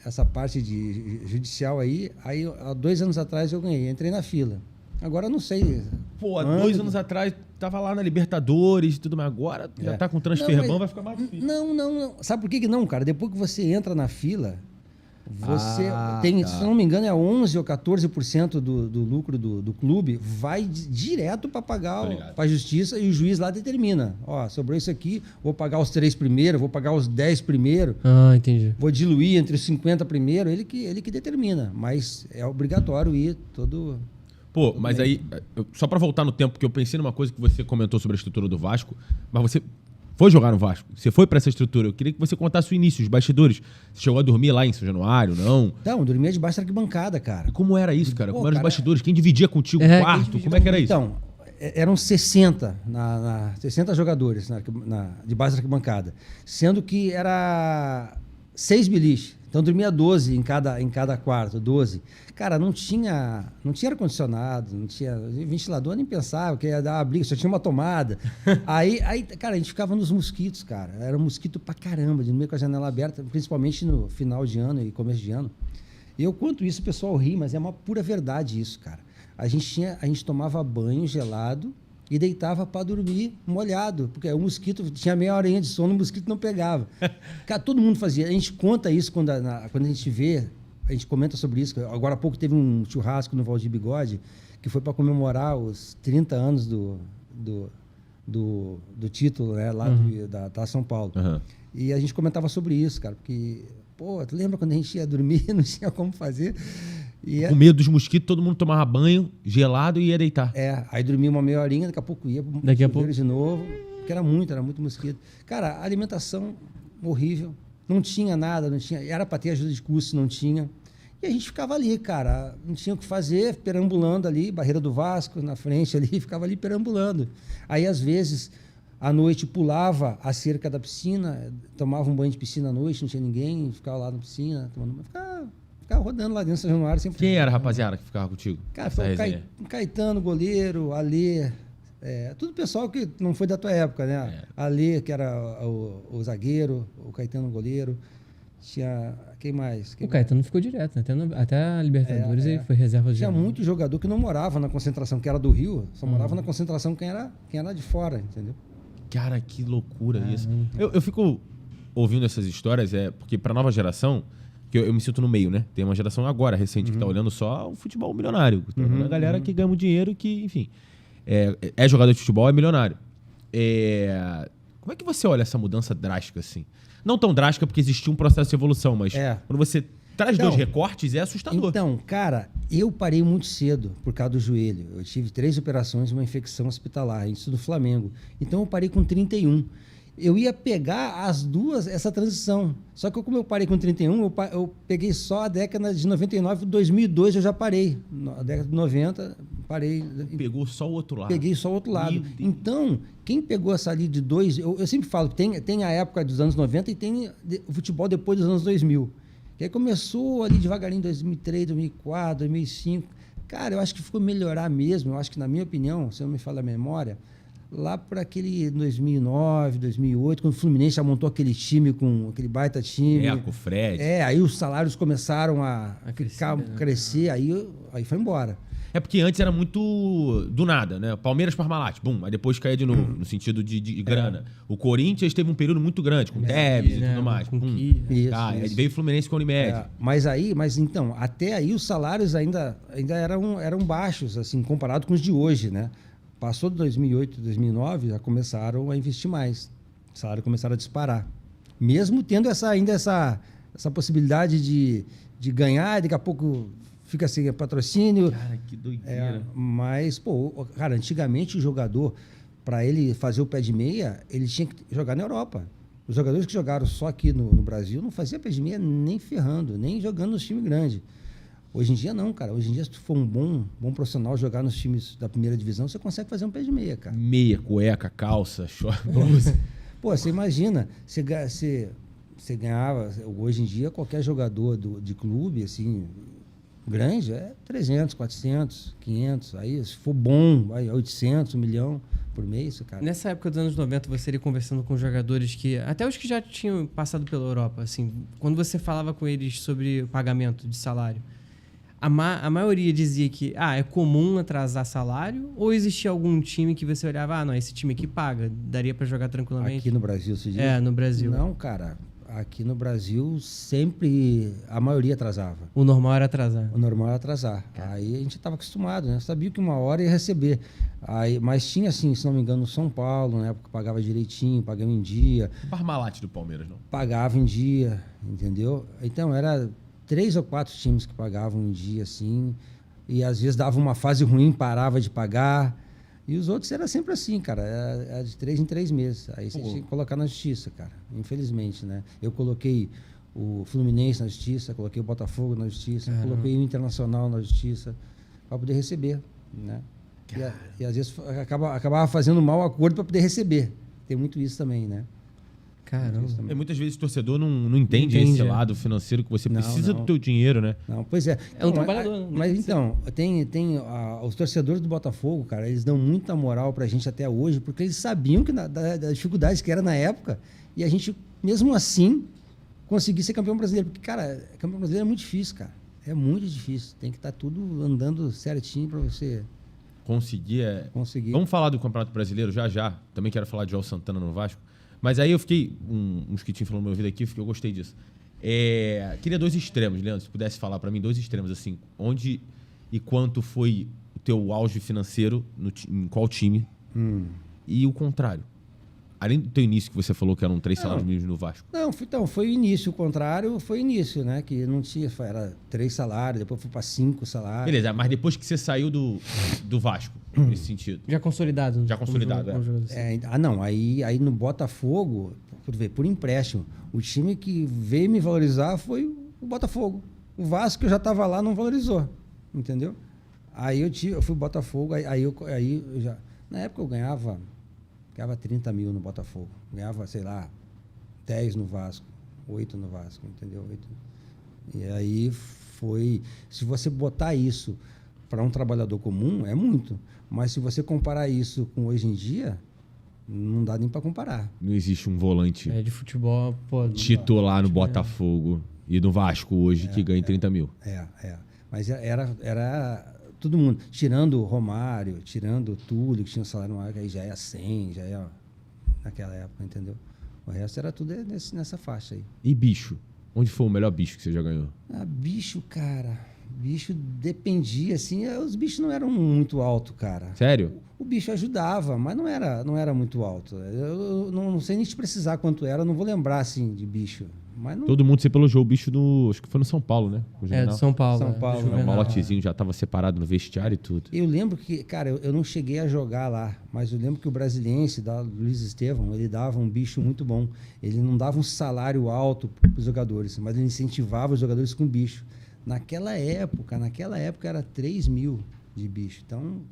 essa parte de judicial aí. Aí, há 2 anos atrás, eu ganhei. Entrei na fila. Agora, eu não sei.
Pô, há 2 anos atrás, tava lá na Libertadores e tudo, mas agora já tá com transferbão, vai ficar mais difícil.
Não. Sabe por que não, cara? Depois que você entra na fila, você tem, se não me engano, é 11% ou 14% do lucro do clube, vai direto para pagar para a justiça e o juiz lá determina. Ó, sobrou isso aqui, vou pagar os 3 primeiros, vou pagar os 10 primeiros.
Entendi.
Vou diluir entre os 50 primeiros, ele que determina. Mas é obrigatório ir todo...
Pô, mas aí, só para voltar no tempo, porque eu pensei numa coisa que você comentou sobre a estrutura do Vasco, mas você foi jogar no Vasco, você foi para essa estrutura. Eu queria que você contasse o início, os bastidores. Você chegou a dormir lá em São Januário, não?
Não, eu dormia debaixo da arquibancada, cara.
E como era isso, cara? Como eram os bastidores? Quem dividia contigo o quarto? Como é que era isso?
Então, eram 60, 60 jogadores debaixo da arquibancada, sendo que era 6 biliches. Então dormia 12 em cada quarto, 12. Cara, não tinha ar-condicionado, não tinha ventilador, nem pensava que ia dar uma briga, só tinha uma tomada. Aí, cara, a gente ficava nos mosquitos, cara. Era um mosquito pra caramba, de dormir com a janela aberta, principalmente no final de ano e começo de ano. E eu conto isso, o pessoal ri, mas é uma pura verdade isso, cara. A gente tomava banho gelado e deitava para dormir molhado, porque o mosquito tinha meia horinha de sono, o mosquito não pegava. Cara, todo mundo fazia. A gente conta isso quando a gente vê, a gente comenta sobre isso. Agora há pouco teve um churrasco no Valdir Bigode, que foi para comemorar os 30 anos do título, né, lá da São Paulo. Uhum. E a gente comentava sobre isso, cara, porque, pô, tu lembra quando a gente ia dormir, não tinha como fazer? E
Com medo dos mosquitos, todo mundo tomava banho gelado e ia deitar.
aí dormia uma meia horinha, daqui a pouco ia pro
Daqui a
chuveiro
pouco.
de novo, porque era muito mosquito. Cara, a alimentação horrível, não tinha nada, não tinha, era para ter ajuda de custo, não tinha. E a gente ficava ali, cara, não tinha o que fazer, perambulando ali, Barreira do Vasco, na frente ali, ficava ali perambulando. Aí, às vezes, à noite pulava a cerca da piscina, tomava um banho de piscina à noite, não tinha ninguém, ficava lá na piscina, ficava rodando lá dentro do São Januário. Sempre
Quem era a rapaziada que ficava contigo?
Cara,
nessa
foi
resenha?
Caetano, goleiro, Alê, tudo pessoal que não foi da tua época, né? Alê, que era o zagueiro, o Caetano, goleiro. Tinha. Quem mais?
O Caetano ficou direto, né? Até a Libertadores ele foi reserva de
Tinha muito jogador que não morava na concentração, que era do Rio, só morava na concentração quem era de fora, entendeu?
Cara, que loucura isso. Eu fico ouvindo essas histórias, porque pra nova geração, que eu me sinto no meio, né? Tem uma geração agora, recente, que tá olhando só o futebol milionário. Tá olhando a galera que ganha muito dinheiro, que, enfim, é jogador de futebol, é milionário. Como é que você olha essa mudança drástica, assim? Não tão drástica, porque existiu um processo de evolução, mas quando você traz dois recortes, é assustador.
Então, cara, eu parei muito cedo por causa do joelho. Eu tive 3 operações e uma infecção hospitalar, isso do Flamengo. Então, eu parei com 31. Eu ia pegar as duas, essa transição. Só que como eu parei com 31, eu peguei só a década de 99, 2002 eu já parei. Na década de 90, parei.
Pegou só o outro lado.
Peguei só o outro lado. Então, quem pegou essa ali de 2, eu sempre falo que tem a época dos anos 90 e tem o futebol depois dos anos 2000. Que aí começou ali devagarinho, 2003, 2004, 2005. Cara, eu acho que ficou melhorar mesmo. Eu acho que, na minha opinião, se eu não me falha a memória, lá para aquele 2009, 2008, quando o Fluminense já montou aquele time, com aquele baita time.
Com o Fred.
Aí os salários começaram a crescer, aí foi embora.
É porque antes era muito do nada, né? Palmeiras, Parmalat, bum, aí depois caía de novo, no sentido de grana. O Corinthians teve um período muito grande, com Tevez e tudo mais.
Isso.
Aí veio o Fluminense com a Unimed.
Mas então, até aí os salários ainda eram baixos, assim, comparado com os de hoje, né? Passou de 2008, 2009, já começaram a investir mais. Os salários começaram a disparar. Mesmo tendo ainda essa possibilidade de ganhar, daqui a pouco fica sem patrocínio.
Cara, que doideira.
Mas, cara, antigamente o jogador, para ele fazer o pé de meia, ele tinha que jogar na Europa. Os jogadores que jogaram só aqui no Brasil não faziam pé de meia nem ferrando, nem jogando nos times grandes. Hoje em dia não, cara. Hoje em dia, se tu for um bom profissional jogar nos times da primeira divisão, você consegue fazer um pé de meia, cara.
Meia, cueca, calça, short, blusa.
Você imagina, você ganhava, hoje em dia, qualquer jogador de clube, assim, grande, 300, 400, 500. Aí, se for bom, vai 800, 1 milhão por mês, cara.
Nessa época dos anos 90, você ia conversando com jogadores que... Até os que já tinham passado pela Europa, assim. Quando você falava com eles sobre o pagamento de salário, a maioria dizia que é comum atrasar salário, ou existia algum time que você olhava, não, esse time aqui paga, daria para jogar tranquilamente?
Aqui no Brasil, você diz?
No Brasil.
Não, cara, aqui no Brasil sempre a maioria atrasava.
O normal era atrasar.
O normal era atrasar. Aí a gente estava acostumado, né? Sabia que uma hora ia receber. Mas tinha, assim, se não me engano, São Paulo, na época pagava direitinho, pagava em dia.
Parmalat do Palmeiras, não?
Pagava em dia, entendeu? Então era 3 ou 4 times que pagavam em dia, assim, e às vezes dava uma fase ruim, parava de pagar, e os outros era sempre assim, cara, era de 3 em 3 meses. Aí você tinha que colocar na justiça, cara, infelizmente, né? Eu coloquei o Fluminense na justiça, coloquei o Botafogo na justiça, coloquei o Internacional na justiça, para poder receber, né? E às vezes acabava fazendo mau acordo para poder receber. Tem muito isso também, né?
Caramba.
Muitas vezes o torcedor não entende esse lado financeiro, que você precisa do teu dinheiro, né?
Não, pois é.
É um trabalhador.
Mas então, os torcedores do Botafogo, cara, eles dão muita moral pra gente até hoje, porque eles sabiam que das dificuldades que era na época, e a gente, mesmo assim, conseguir ser campeão brasileiro. Porque, cara, campeão brasileiro é muito difícil, cara. É muito difícil. Tem que estar tudo andando certinho pra você
conseguir.
Vamos
falar do Campeonato Brasileiro já. Também quero falar de João Santana no Vasco. Mas aí eu fiquei, um mosquitinho falando no meu ouvido aqui, eu gostei disso. Queria 2 extremos, Leandro, se pudesse falar para mim, 2 extremos, assim, onde e quanto foi o teu auge financeiro, em qual time, e o contrário. Além do teu início que você falou que eram 3 salários mínimos no Vasco.
Não, então, foi o início. O contrário foi o início, né? Que não tinha, era 3 salários, depois foi para 5 salários.
Beleza, mas depois que você saiu do Vasco, nesse sentido.
Já consolidado.
Já consolidado,
Não, aí no Botafogo, por empréstimo, o time que veio me valorizar foi o Botafogo. O Vasco, que eu já estava lá, não valorizou, entendeu? Aí eu fui pro Botafogo, aí eu já... Na época eu ganhava 30 mil no Botafogo. Ganhava, sei lá, 10 no Vasco, 8 no Vasco, entendeu? 8. E aí foi... Se você botar isso para um trabalhador comum, é muito. Mas se você comparar isso com hoje em dia, não dá nem para comparar.
Não existe um volante
de futebol, pô...
titular no Botafogo e no Vasco hoje que ganha 30 mil.
Mas era todo mundo, tirando o Romário, tirando tudo, que tinha um salário maior, que aí já ia 100, já ia naquela época, entendeu? O resto era tudo nessa faixa aí.
E bicho? Onde foi o melhor bicho que você já ganhou?
Bicho, cara, bicho dependia, assim, os bichos não eram muito altos, cara.
Sério?
O bicho ajudava, mas não era muito alto. Eu não sei nem te precisar quanto era, não vou lembrar, assim, de bicho. Mas não...
Todo mundo sempre elogiou o bicho acho que foi no São Paulo, né?
Do São Paulo.
São Paulo.
O malotezinho já estava separado no vestiário e tudo.
Eu lembro que, cara, eu não cheguei a jogar lá, mas eu lembro que o Brasiliense, da Luiz Estevão, ele dava um bicho muito bom. Ele não dava um salário alto para os jogadores, mas ele incentivava os jogadores com bicho. Naquela época era 3 mil de bicho. Então,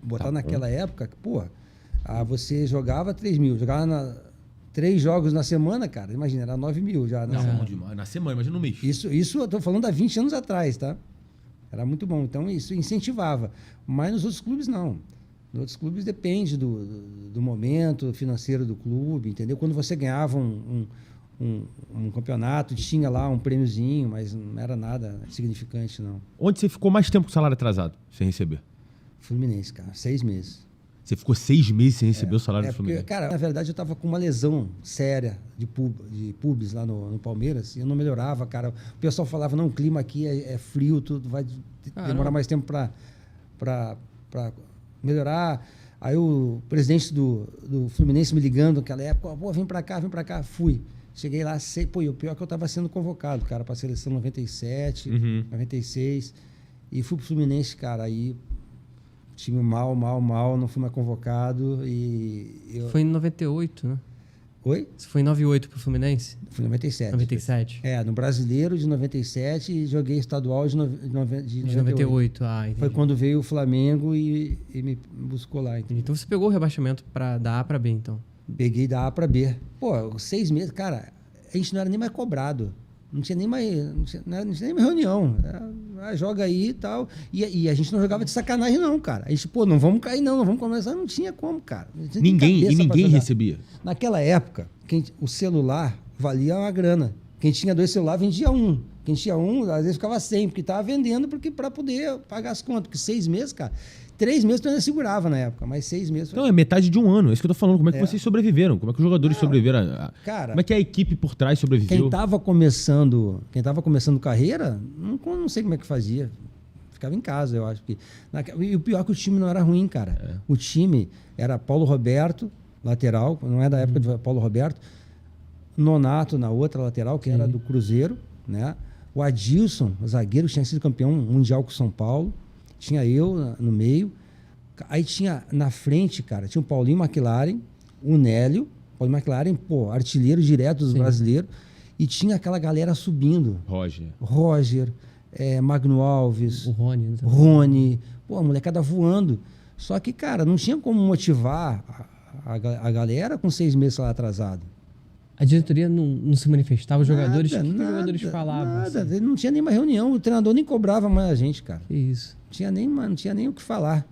botar naquela época, você jogava 3 mil, jogava 3 jogos na semana, cara, imagina, era 9 mil já.
Na semana, imagina no mês.
Isso eu tô falando há 20 anos atrás, tá? Era muito bom, então isso incentivava. Mas nos outros clubes, não. Nos outros clubes depende do momento financeiro do clube, entendeu? Quando você ganhava um campeonato, tinha lá um prêmiozinho, mas não era nada significante, não.
Onde você ficou mais tempo com salário atrasado, sem receber?
Fluminense, cara, 6 meses.
Você ficou 6 meses sem receber o salário do Fluminense?
Cara, na verdade eu estava com uma lesão séria de pubis lá no Palmeiras e eu não melhorava, cara. O pessoal falava, não, o clima aqui é frio, tudo vai demorar mais tempo para melhorar. Aí o presidente do Fluminense me ligando naquela época, vem para cá, fui. Cheguei lá, e o pior é que eu estava sendo convocado, cara, para a seleção 97, 96, e fui pro Fluminense, cara, aí... time mal, não fui mais convocado e...
Foi em 98, né?
Oi?
Você foi em 98 pro Fluminense?
Fui em 97.
97.
No Brasileiro de 97 e joguei estadual de
98. Entendi.
Foi quando veio o Flamengo e me buscou lá.
Então você pegou o rebaixamento da A para B, então?
Peguei da A para B. 6 meses, cara, a gente não era nem mais cobrado. Não tinha nem mais reunião. Joga aí e tal. E a gente não jogava de sacanagem, não, cara. A gente, não vamos cair, não vamos começar. Não tinha como, cara.
Ninguém recebia.
Naquela época, o celular valia uma grana. Quem tinha 2 celulares vendia um. Quem tinha um, às vezes ficava 100, porque estava vendendo para poder pagar as contas. Porque 6 meses, cara. 3 meses tu ainda segurava na época, mas 6 meses...
Então é metade de um ano, é isso que eu tô falando. Como é que vocês sobreviveram? Como é que os jogadores sobreviveram?
Cara,
como é que a equipe por trás sobreviveu?
Quem tava começando carreira, não sei como é que fazia. Ficava em casa, eu acho. E o pior é que o time não era ruim, cara. O time era Paulo Roberto, lateral, não é da época de Paulo Roberto, Nonato na outra lateral, que era do Cruzeiro, né? O Adilson, o zagueiro, que tinha sido campeão mundial com o São Paulo. Tinha eu no meio. Aí tinha na frente, cara, tinha o Paulinho McLaren, o Nélio. Paulinho McLaren, artilheiro direto dos brasileiros. E tinha aquela galera subindo. Roger, Magno Alves.
O Rony.
Rony. A molecada voando. Só que, cara, não tinha como motivar a galera com 6 meses lá atrasado.
A diretoria não se manifestava, os jogadores, o que os jogadores falavam?
Nada, assim? Não tinha nem mais reunião, o treinador nem cobrava mais a gente, cara.
Que isso.
Não tinha nem o que falar.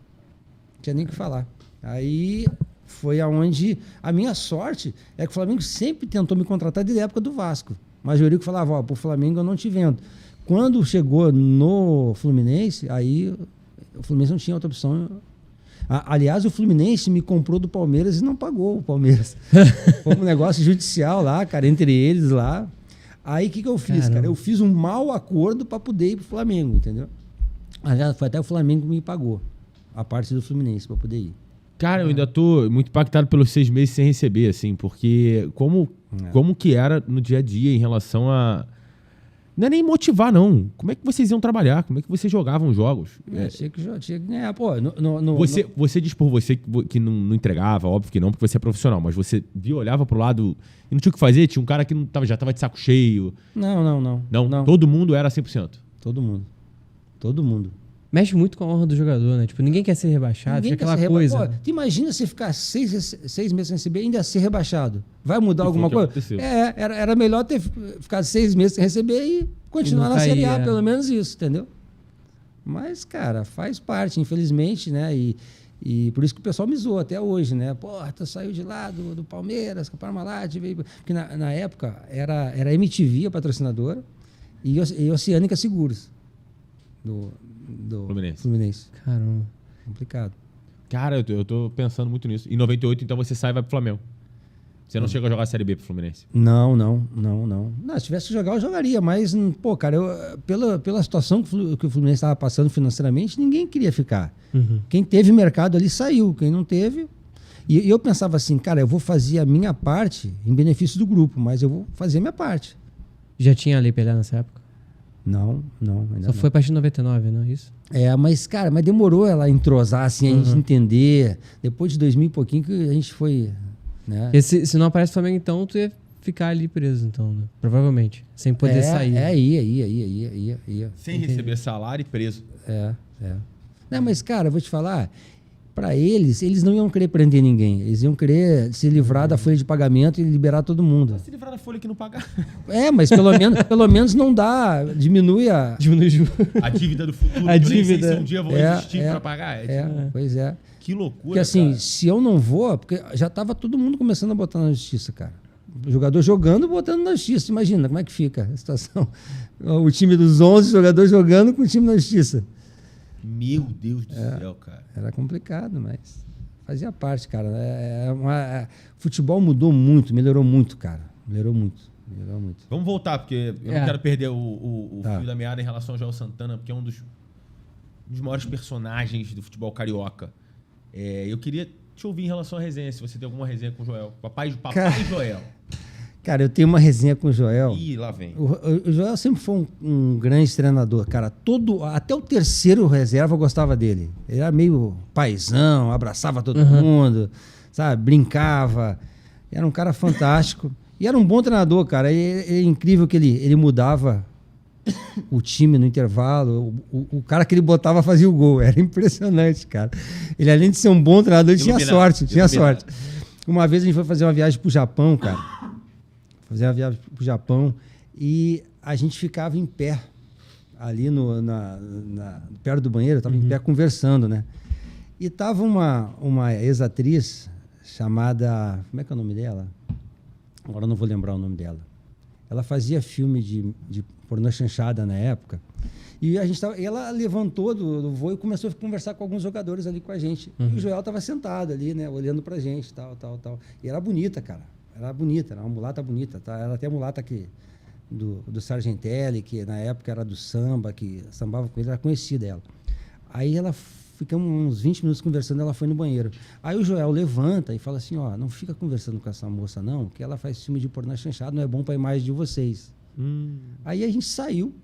Aí foi aonde a minha sorte é que o Flamengo sempre tentou me contratar desde a época do Vasco. Mas o Eurico falava, pro Flamengo eu não te vendo. Quando chegou no Fluminense, aí o Fluminense não tinha outra opção. Aliás, o Fluminense me comprou do Palmeiras e não pagou o Palmeiras. Foi um negócio judicial lá, cara, entre eles lá. Aí o que eu fiz, cara? Eu fiz um mau acordo para poder ir pro Flamengo, entendeu? Aliás, foi até o Flamengo que me pagou a parte do Fluminense para poder ir.
Cara, eu ainda tô muito impactado pelos 6 meses sem receber, assim, porque como que era no dia a dia em relação a... Não é nem motivar, não. Como é que vocês iam trabalhar? Como é que vocês jogavam jogos?
Tinha que ganhar, pô.
Você diz por você que não entregava, óbvio que não, porque você é profissional, mas você olhava pro lado e não tinha o que fazer? Tinha um cara que já tava de saco cheio?
Não.
Todo mundo era 100%?
Todo mundo.
Mexe muito com a honra do jogador, né? Tipo, ninguém quer ser rebaixado, fica aquela coisa.
Pô, tu imagina você ficar 6 meses sem receber e ainda ser rebaixado. Vai mudar alguma coisa? Era melhor ter ficado 6 meses sem receber e continuar na Série A, pelo menos isso, entendeu? Mas, cara, faz parte, infelizmente, né? E por isso que o pessoal me zoou até hoje, né? Porra, tu saiu de lá do Palmeiras, com a Parmalat, veio... Porque na época era MTV a patrocinadora e Oceânica Seguros. Do Fluminense.
Caramba.
Complicado.
Cara, eu tô pensando muito nisso. Em 98, então, você sai e vai pro Flamengo. Você não chega a jogar a Série B pro Fluminense?
Não. Se tivesse que jogar, eu jogaria. Mas, pô, cara, pela situação que o Fluminense estava passando financeiramente, ninguém queria ficar.
Uhum.
Quem teve mercado ali saiu. Quem não teve... E eu pensava assim, cara, eu vou fazer a minha parte em benefício do grupo, mas eu vou fazer a minha parte.
Já tinha a Lei Pelé nessa época?
Não, ainda
Só foi a partir de 99, não é isso?
Mas, cara, demorou ela entrosar, assim, a gente entender. Depois de 2000 e pouquinho que a gente foi, né?
E se não aparece o Flamengo, então, tu ia ficar ali preso, então, né? Provavelmente. Sem poder sair.
Ia.
Sem receber salário e preso.
Não, mas, cara, eu vou te falar, para eles não iam querer prender ninguém. Eles iam querer se livrar da folha de pagamento e liberar todo mundo.
Se livrar da folha que não pagar.
Mas pelo menos não dá, diminui a
dívida do futuro.
A dívida.
Se um dia vão existir para pagar.
Pois é.
Que loucura,
porque assim,
cara.
Se eu não vou, porque já tava todo mundo começando a botar na justiça, cara. O jogador jogando, botando na justiça. Imagina como é que fica a situação. O time dos 11 jogadores jogando com o time na justiça.
Meu Deus do céu, cara.
Era complicado, mas fazia parte, cara. Futebol mudou muito, melhorou muito, cara. Melhorou muito.
Vamos voltar, porque eu não quero perder o fio da meada em relação ao Joel Santana, porque é um dos maiores personagens do futebol carioca. Eu queria te ouvir em relação à resenha, se você tem alguma resenha com o Joel. Papai Joel.
Cara, eu tenho uma resenha com o Joel.
Ih, lá vem.
O Joel sempre foi um grande treinador, cara. Até o terceiro reserva eu gostava dele. Ele era meio paizão, abraçava todo mundo, sabe? Brincava. Era um cara fantástico. E era um bom treinador, cara. É incrível que ele mudava o time no intervalo. O cara que ele botava fazia o gol. Era impressionante, cara. Ele, além de ser um bom treinador, tinha sorte. Uma vez a gente foi fazer uma viagem pro Japão, cara. E a gente ficava em pé ali perto do banheiro, estava em pé conversando, né? E tava uma ex-atriz chamada... Como é que é o nome dela? Agora eu não vou lembrar o nome dela. Ela fazia filme de pornô chanchada na época. E ela levantou do voo e começou a conversar com alguns jogadores ali com a gente. E o Joel estava sentado ali, né? Olhando pra gente, tal. E era bonita, cara. Era bonita, era uma mulata bonita. Tá? Ela até a mulata do Sargentelli, que na época era do samba, que sambava com ele, era conhecida ela. Aí ficamos uns 20 minutos conversando, ela foi no banheiro. Aí o Joel levanta e fala assim, não fica conversando com essa moça não, que ela faz filme de pornô chanchado, não é bom para a imagem de vocês. Aí a gente saiu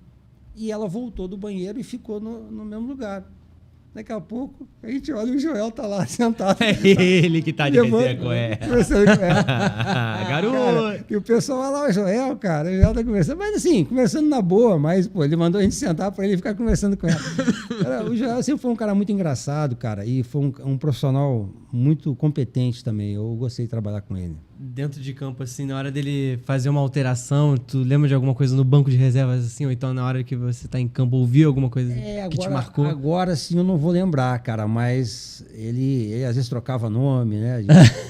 e ela voltou do banheiro e ficou no mesmo lugar. Daqui a pouco, a gente olha e o Joel tá lá sentado.
É ele que tá de resenha com ela.
Conversando com ela.
Garoto!
Cara, e o pessoal vai lá, o Joel tá conversando. Mas assim, conversando na boa, mas, pô, ele mandou a gente sentar pra ele ficar conversando com ela. Cara, o Joel sempre foi um cara muito engraçado, cara, e foi um profissional muito competente também. Eu gostei de trabalhar com ele.
Dentro de campo, assim, na hora dele fazer uma alteração, tu lembra de alguma coisa no banco de reservas, assim, ou então na hora que você tá em campo, ouviu alguma coisa que te marcou?
Agora sim eu não vou lembrar, cara, mas ele às vezes trocava nome, né?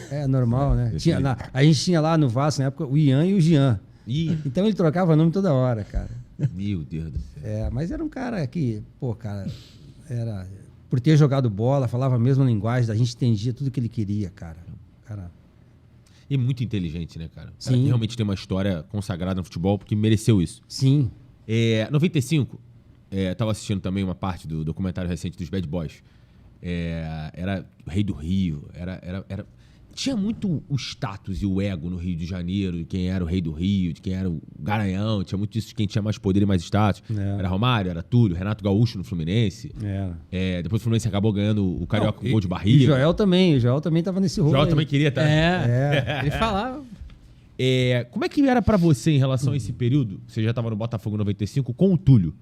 É normal, né? A gente tinha lá no Vasco, na época, o Ian e o Jean. Então ele trocava nome toda hora, cara.
Meu Deus do céu.
Mas era um cara que, pô, cara, por ter jogado bola, falava a mesma linguagem, a gente entendia tudo que ele queria, cara.
E muito inteligente, né, cara?
Sim.
Que realmente tem uma história consagrada no futebol, porque mereceu isso.
Sim.
95, tava assistindo também uma parte do documentário recente dos Bad Boys. era o rei do Rio, tinha muito o status e o ego no Rio de Janeiro, de quem era o rei do Rio, de quem era o Garanhão, tinha muito isso de quem tinha mais poder e mais status. Era Romário, era Túlio, Renato Gaúcho no Fluminense. Depois o Fluminense acabou ganhando o Carioca com gol de barriga.
E o Joel também tava nesse rolo.
O Joel também queria estar.
Ele falava.
Como é que era pra você em relação a esse período? Você já tava no Botafogo 95 com o Túlio.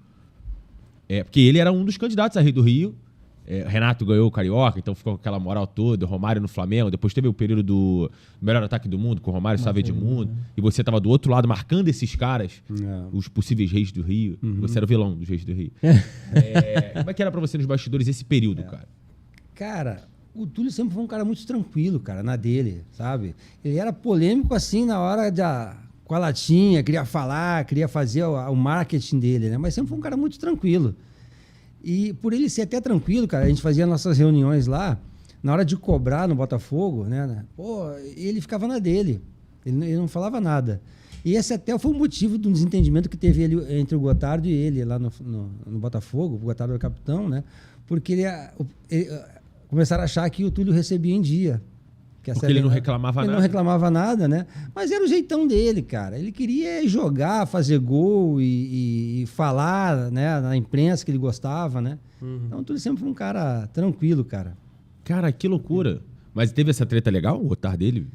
Porque ele era um dos candidatos a Rei do Rio. Renato ganhou o Carioca, então ficou com aquela moral toda. O Romário no Flamengo. Depois teve o período do melhor ataque do mundo, com o Romário, Sávio Edmundo. E você tava do outro lado marcando esses caras, os possíveis reis do Rio. Você era o vilão dos reis do Rio. Como é que era pra você nos bastidores esse período, cara?
Cara, o Túlio sempre foi um cara muito tranquilo, cara, na dele, sabe? Ele era polêmico assim na hora com a latinha, queria falar, queria fazer o marketing dele, né? Mas sempre foi um cara muito tranquilo. E por ele ser até tranquilo, cara, a gente fazia nossas reuniões lá, na hora de cobrar no Botafogo, né? Pô, ele ficava na dele, ele não falava nada. E esse até foi o motivo do desentendimento que teve entre o Gotardo e ele lá no Botafogo. O Gotardo era o capitão, né? Porque ele começaram a achar que o Túlio recebia em dia.
Porque ele não reclamava nada.
Ele não reclamava nada, né? Mas era o jeitão dele, cara. Ele queria jogar, fazer gol e falar, né, na imprensa que ele gostava, né? Então o Túlio sempre foi um cara tranquilo, cara.
Cara, que loucura. Mas teve essa treta legal, o otar dele?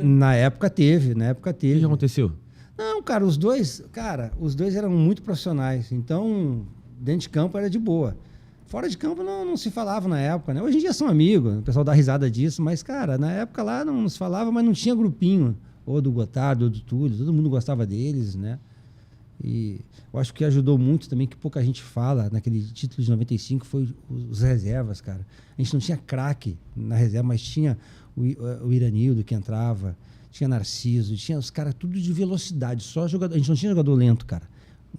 Na época teve,
O que aconteceu?
Não, cara, os dois eram muito profissionais. Então, dentro de campo era de boa. Fora de campo não se falava na época, né? Hoje em dia são amigos, o pessoal dá risada disso, mas, cara, na época lá não se falava, mas não tinha grupinho, ou do Gotardo, ou do Túlio, todo mundo gostava deles, né? E eu acho que ajudou muito também, que pouca gente fala, naquele título de 95, foi os reservas, cara. A gente não tinha craque na reserva, mas tinha o Iranildo que entrava, tinha Narciso, tinha os caras tudo de velocidade, só jogador. A gente não tinha jogador lento, cara.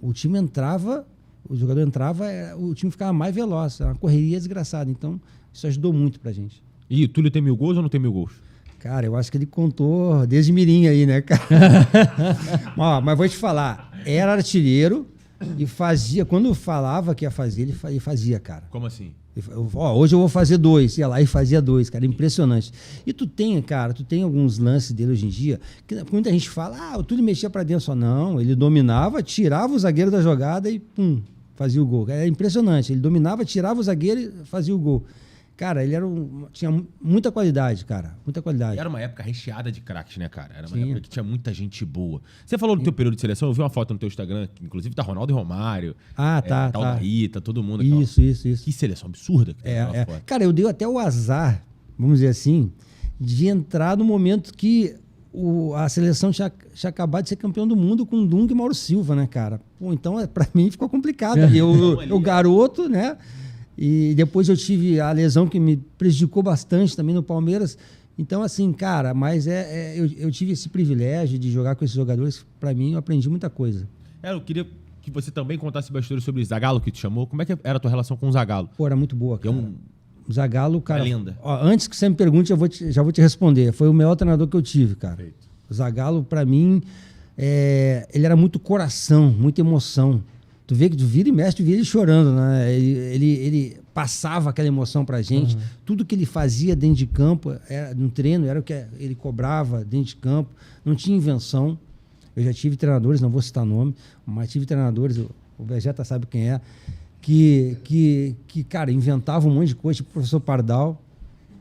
O time entrava... O jogador entrava, o time ficava mais veloz. Era uma correria desgraçada. Então, isso ajudou muito pra gente.
E o Túlio tem 1000 gols ou não tem 1000 gols?
Cara, eu acho que ele contou desde mirim aí, né, cara? Mas vou te falar. Era artilheiro e fazia... Quando falava que ia fazer, ele fazia, cara.
Como assim?
Hoje eu vou fazer 2. Ia lá e fazia 2, cara. Impressionante. E tu tem alguns lances dele hoje em dia, que muita gente fala, o Túlio mexia pra dentro só. Não, ele dominava, tirava o zagueiro da jogada e pum, fazia o gol. Era impressionante. Ele dominava, tirava o zagueiro e fazia o gol. Cara, ele tinha muita qualidade, cara. Muita qualidade.
Era uma época recheada de craques, né, cara? Era uma época que tinha muita gente boa. Você falou do teu período de seleção, eu vi uma foto no teu Instagram, que inclusive tá Ronaldo e Romário.
Tá.
Da Rita, todo mundo.
Isso.
Que seleção absurda. Foto.
Cara, eu dei até o azar, vamos dizer assim, de entrar no momento que a seleção tinha acabado de ser campeão do mundo com Dunga e Mauro Silva, né, cara? Pô, então, pra mim ficou complicado. Eu garoto, né? E depois eu tive a lesão que me prejudicou bastante também no Palmeiras. Então, assim, cara, mas eu tive esse privilégio de jogar com esses jogadores. Pra mim, eu aprendi muita coisa.
Eu queria que você também contasse bastidores sobre o Zagallo, que te chamou. Como é que era a tua relação com o Zagallo?
Pô, era muito boa, cara. O Zagallo, cara...
Uma lenda.
Antes que você me pergunte, já vou te responder. Foi o melhor treinador que eu tive, cara. Perfeito. O Zagallo, pra mim, ele era muito coração, muita emoção. Tu vê que tu vira e mexe, tu vê ele chorando, né? Ele passava aquela emoção pra gente. Uhum. Tudo que ele fazia dentro de campo, no treino, era o que ele cobrava dentro de campo. Não tinha invenção. Eu já tive treinadores, não vou citar nome, mas tive treinadores, o Vegeta sabe quem é, que cara, inventavam um monte de coisa, tipo o professor Pardal.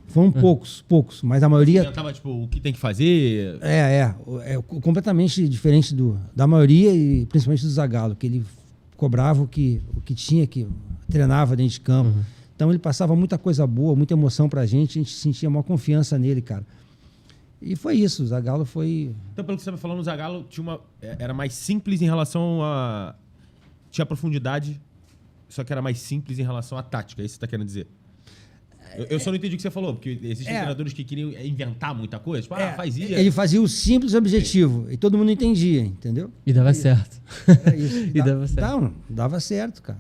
Foram poucos, mas a maioria...
Você inventava, tipo, o que tem que fazer?
É completamente diferente da maioria e principalmente do Zagallo, que ele cobrava o que tinha, que treinava dentro de campo. Uhum. Então ele passava muita coisa boa, muita emoção pra gente, a gente sentia uma confiança nele, cara. E foi isso, o Zagallo foi...
Então, pelo que você estava falando, o Zagallo era mais simples em relação a... Tinha profundidade, só que era mais simples em relação à tática, é isso que você está querendo dizer? Eu só não entendi o que você falou, porque existem treinadores que queriam inventar muita coisa. Tipo, fazia.
Ele fazia o simples objetivo e todo mundo entendia, entendeu?
E dava certo.
Era isso. Dava certo. Dava certo, cara.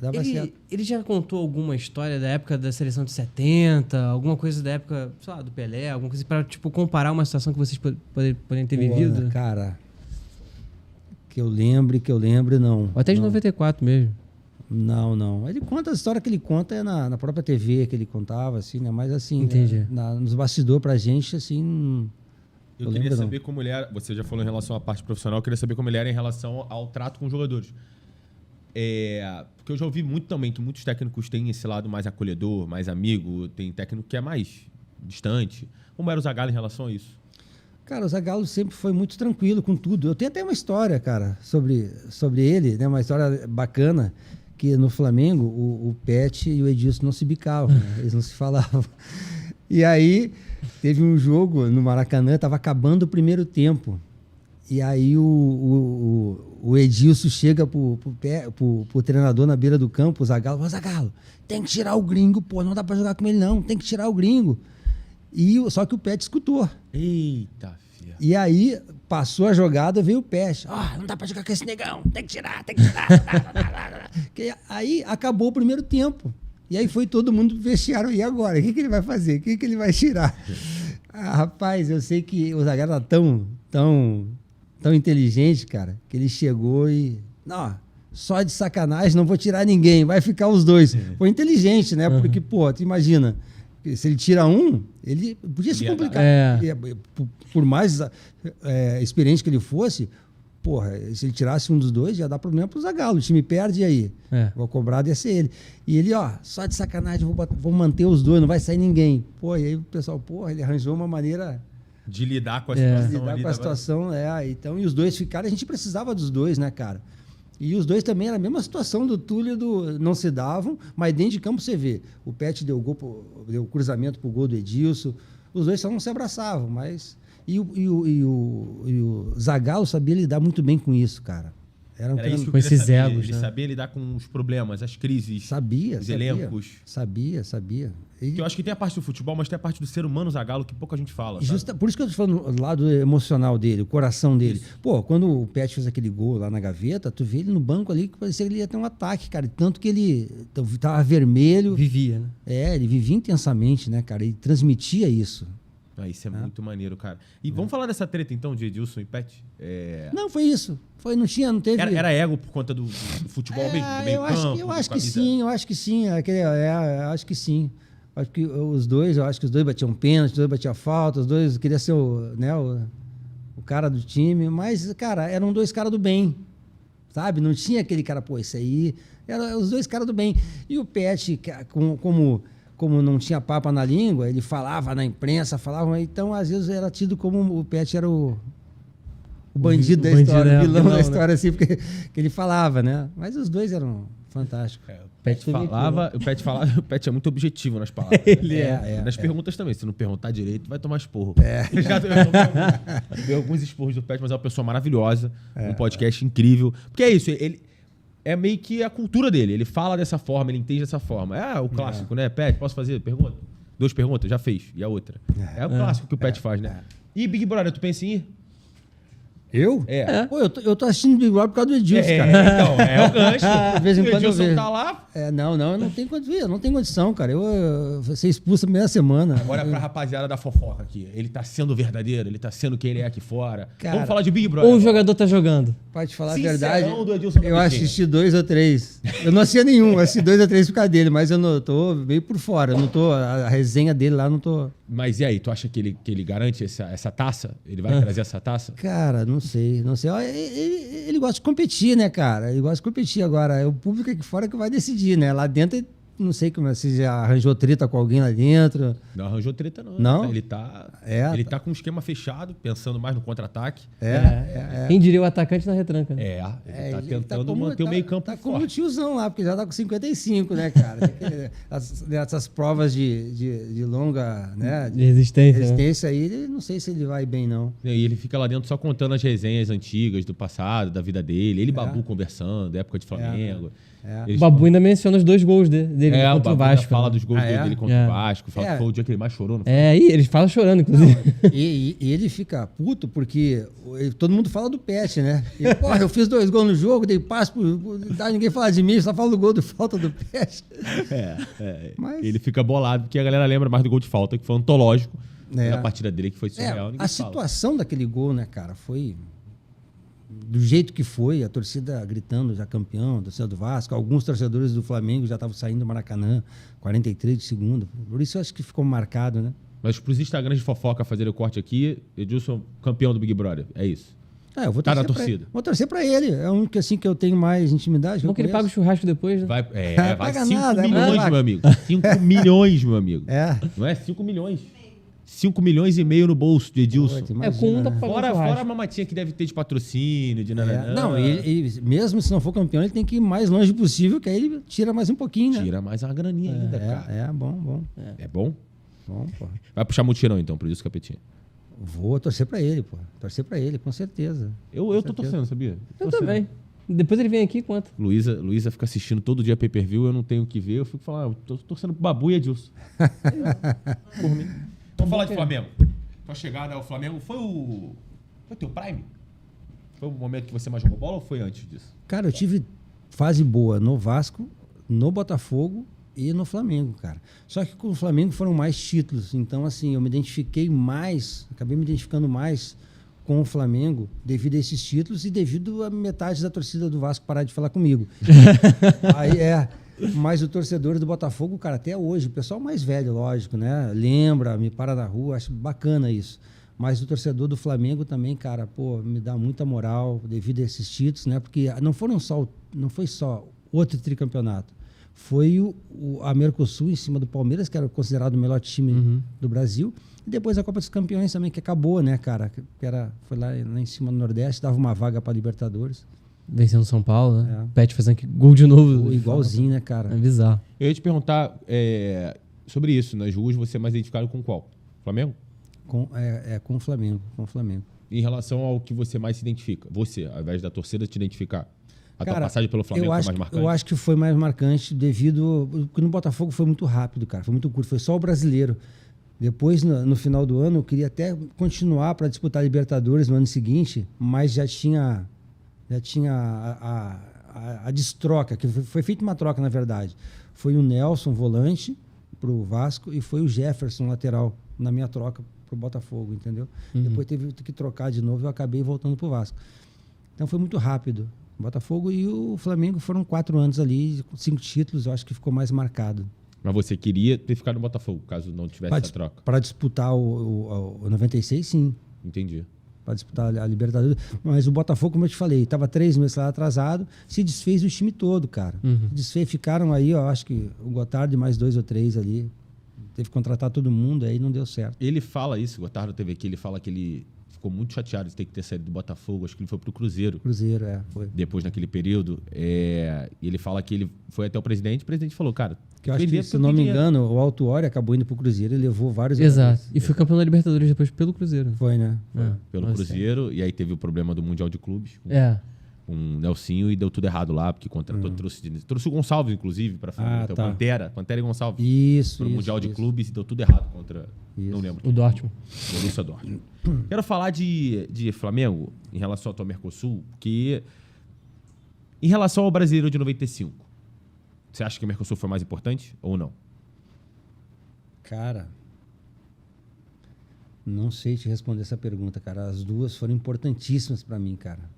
Ele já contou alguma história da época da seleção de 70, alguma coisa da época, sei lá, do Pelé, alguma coisa para tipo, comparar uma situação que vocês podem ter vivido?
Cara, que eu lembre, não.
Ou até de 94 mesmo.
Não. Ele conta a história que ele conta é na própria TV que ele contava, assim, né? Mas assim,
Entendi.
nos bastidores pra gente, assim.
Eu queria saber como ele era. Você já falou em relação à parte profissional, eu queria saber como ele era em relação ao trato com os jogadores. Porque eu já ouvi muito também que muitos técnicos têm esse lado mais acolhedor, mais amigo, tem técnico que é mais distante. Como era o Zagallo em relação a isso?
Cara, o Zagallo sempre foi muito tranquilo com tudo. Eu tenho até uma história, cara, sobre ele, né? Uma história bacana, que no Flamengo o Pet e o Edilson não se bicavam, né? Eles não se falavam. E aí teve um jogo no Maracanã, estava acabando o primeiro tempo. E aí o Edilson chega pro treinador na beira do campo, o Zagallo, fala: Zagallo, tem que tirar o gringo, pô, não dá pra jogar com ele não, tem que tirar o gringo. Só que o Pet escutou.
Eita, filha.
E aí passou a jogada, veio o Pet. Não dá pra jogar com esse negão, tem que tirar. Aí acabou o primeiro tempo. E aí foi todo mundo pro vestiário. E agora? O que ele vai fazer? O que ele vai tirar? Rapaz, eu sei que o Zagallo era tão inteligente, cara, que ele chegou e... Não, só de sacanagem, não vou tirar ninguém, vai ficar os dois. Foi inteligente, né? Porque, pô, tu imagina, se ele tira um, ele podia se complicar. Por mais experiente que ele fosse, porra, se ele tirasse um dos dois, ia dar problema pro Zagallo. O time perde, e aí? Vou cobrar, ia ser ele. E ele, só de sacanagem, vou manter os dois, não vai sair ninguém. Pô, e aí o pessoal, porra, ele arranjou uma maneira...
De lidar com a situação.
De lidar com a situação, então, e os dois ficaram, a gente precisava dos dois, né, cara? E os dois também era a mesma situação do Túlio e do... Não se davam, mas dentro de campo você vê. O Pet deu cruzamento pro gol do Edilson. Os dois só não se abraçavam, mas... E o Zagallo sabia lidar muito bem com isso, cara.
Era isso que eu
com esses
saber.
egos,
Ele
né?
sabia lidar com os problemas, as crises, os elencos.
Sabia.
Porque eu acho que tem a parte do futebol, mas tem a parte do ser humano Zagallo que pouca gente fala.
Por isso que eu tô falando do lado emocional dele, o coração dele. Isso. Pô, quando o Pet fez aquele gol lá na gaveta, tu vê ele no banco ali que parecia que ele ia ter um ataque, cara. Tanto que ele tava vermelho.
Vivia, né?
Ele vivia intensamente, né, cara? Ele transmitia isso.
Isso é muito maneiro, cara. E vamos falar dessa treta, então, de Edilson e Pet?
Não, foi isso. Não teve...
Era ego por conta do futebol mesmo, do meio campo?
Eu acho que sim. Acho que sim. Acho que os dois batiam pênalti, os dois batiam falta, os dois queriam ser o cara do time, mas, cara, eram dois caras do bem, sabe? Não tinha aquele cara, pô, esse aí... Eram os dois caras do bem. E o Pet, como não tinha papa na língua, ele falava na imprensa, então às vezes era tido como o Pet era o bandido da história, o vilão da história, né? Assim, porque que ele falava, né? Mas os dois eram fantásticos.
O Pet é muito objetivo nas palavras.
Ele
nas perguntas também, se não perguntar direito, vai tomar esporro. Já vi alguns esporros do Pet, mas é uma pessoa maravilhosa, um podcast incrível. Porque é isso, ele... É meio que a cultura dele. Ele fala dessa forma, ele entende dessa forma. O clássico, né? Pet, posso fazer pergunta? 2 perguntas? Já fez. E a outra? É o clássico que o Pet faz, né? E Big Brother, tu pensa em ir?
Eu? Pô, eu tô assistindo Big Brother por causa do Edilson, cara.
Então, é o gancho.
De vez em quando
o Edilson
eu vejo.
tá lá.
Não, eu não tenho condição, eu não tenho condição, cara. Eu vou ser expulso na primeira semana.
Olha pra rapaziada da fofoca aqui. Ele tá sendo verdadeiro, ele tá sendo quem ele é aqui fora.
Cara,
vamos falar de Big Brother.
Ou o jogador tá jogando?
Pode falar a
Sincerão
verdade.
do Edilson
Eu assisti 2 ou 3. Eu não assistia nenhum, assisti 2 ou 3 por causa dele, mas eu não tô meio por fora. Eu não tô. A resenha dele lá não tô.
Mas e aí, tu acha que ele garante essa taça? Ele vai trazer essa taça?
Cara, não sei. Ele gosta de competir, né, cara? Ele gosta de competir. Agora, é o público aqui fora que vai decidir, né? Lá dentro, não sei como se já arranjou treta com alguém lá dentro.
Não arranjou treta, não.
Não?
Ele tá com um esquema fechado, pensando mais no contra-ataque.
Quem diria o atacante na retranca, né?
Ele tá tentando manter o meio campo
tá
forte.
como o tiozão lá, porque já tá com 55, né, cara? Essas provas de longa, né?
De resistência, né?
Aí, não sei se ele vai bem, não.
E ele fica lá dentro só contando as resenhas antigas do passado, da vida dele. Ele e Babu conversando, época de Flamengo.
O Babu ainda menciona os 2 gols dele contra o Vasco.
Fala dos gols dele contra o Vasco. Fala que foi o dia que ele mais chorou.
E ele fala chorando, inclusive.
E ele fica puto porque todo mundo fala do Pet, né? Porra, eu fiz 2 gols no jogo, dei passe, ninguém fala de mim, só fala do gol de falta do Pet.
Mas... Ele fica bolado porque a galera lembra mais do gol de falta, que foi antológico. Na partida dele, que foi surreal.
A situação daquele gol, né, cara, foi do jeito que foi, a torcida gritando já campeão, a torcida do Vasco, alguns torcedores do Flamengo já estavam saindo do Maracanã, 43 de segundo. Por isso eu acho que ficou marcado, né?
Mas pros Instagrams de fofoca fazerem o corte aqui, Edilson, campeão do Big Brother. É isso.
Eu vou
Tá na
torcer
torcida.
Vou torcer pra ele. É o único assim que eu tenho mais intimidade.
Bom que ele paga o churrasco depois, né?
Vai
Paga
5
nada,
milhões,
vai.
meu amigo. 5 milhões, meu amigo.
É.
Não é 5 milhões. 5 milhões e meio no bolso de Edilson.
Pô,
É, com um dá pra
né?
pagar o
Fora
churrasco.
a mamatinha que deve ter de patrocínio, de
É.
nananã.
Não, ele, mesmo se não for campeão, ele tem que ir mais longe possível, que aí ele tira mais um pouquinho, né?
Tira mais uma graninha ainda, cara.
Bom.
É bom?
Bom, pô.
Vai puxar mutirão então, pro Edilson Capetinha.
Vou torcer pra ele, pô. Torcer pra ele, com certeza.
Eu tô torcendo, sabia?
Eu também. Depois ele vem aqui e conta.
Luísa fica assistindo todo dia pay-per-view, eu não tenho o que ver, eu fico falando, eu tô torcendo pro Babu e Edilson. Por mim. Vamos falar de Flamengo. Tua chegada ao Flamengo foi teu prime? Foi o momento que você mais jogou bola ou foi antes disso?
Cara, eu tive fase boa no Vasco, no Botafogo e no Flamengo, cara. Só que com o Flamengo foram mais títulos. Então, assim, eu me identifiquei mais, acabei me identificando mais com o Flamengo devido a esses títulos e devido a metade da torcida do Vasco parar de falar comigo. Mas o torcedor do Botafogo, cara, até hoje, o pessoal mais velho, lógico, né? Lembra, me para na rua, acho bacana isso. Mas o torcedor do Flamengo também, cara, pô, me dá muita moral devido a esses títulos, né? Porque não foi só outro tricampeonato. Foi a Mercosul em cima do Palmeiras, que era considerado o melhor time do Brasil. E depois a Copa dos Campeões também, que acabou, né, cara? Foi lá em cima do Nordeste, dava uma vaga para Libertadores.
Vencendo São Paulo, né?
É.
O Pet fazendo gol de novo.
Pô, igualzinho, né, cara?
É bizarro.
Eu ia te perguntar sobre isso. Nas ruas você é mais identificado com qual? Flamengo?
Com o Flamengo,
Em relação ao que você mais se identifica? Você, ao invés da torcida te identificar? A tua
Cara,
passagem pelo Flamengo foi mais marcante?
Eu acho que foi mais marcante porque no Botafogo foi muito rápido, cara. Foi muito curto. Foi só o brasileiro. Depois, no final do ano, eu queria até continuar para disputar a Libertadores no ano seguinte, mas já tinha a destroca, que foi feita uma troca, na verdade. Foi o Nelson, volante, para o Vasco, e foi o Jefferson, lateral, na minha troca para o Botafogo, entendeu? Depois teve que trocar de novo e eu acabei voltando para o Vasco. Então foi muito rápido. O Botafogo e o Flamengo foram 4 anos ali, com 5 títulos, eu acho que ficou mais marcado.
Mas você queria ter ficado no Botafogo, caso não tivesse essa troca?
Para disputar o 96, sim.
Entendi.
Para disputar a Libertadores. Mas o Botafogo, como eu te falei, estava 3 meses lá atrasado, se desfez o time todo, cara. Ficaram aí, ó, acho que o Gotardo e mais 2 ou 3 ali. Teve que contratar todo mundo, aí não deu certo.
Ele fala isso, o Gotardo teve aqui, ele fala que ele ficou muito chateado de ter que ter saído do Botafogo, acho que ele foi pro Cruzeiro.
Cruzeiro, foi.
Depois, naquele período, e ele fala que ele foi até o presidente falou, cara...
Que eu acho que, se não me engano, o Autuori acabou indo pro Cruzeiro e levou vários...
Exato. E foi campeão da Libertadores depois pelo Cruzeiro.
Foi, né?
Pelo Cruzeiro, e aí teve o problema do Mundial de Clubes. Com o Nelsinho, e deu tudo errado lá, porque contratou, trouxe o Gonçalves, inclusive, para fazer Pantera e Gonçalves.
Isso,
pro Mundial de Clubes, e deu tudo errado contra...
Isso.
Não lembro.
O Dortmund.
O Borussia Dortmund. Quero falar de Flamengo, em relação ao tua Mercosul, que em relação ao Brasileiro de 95, você acha que o Mercosul foi mais importante ou não?
Cara, não sei te responder essa pergunta, cara. As duas foram importantíssimas para mim, cara.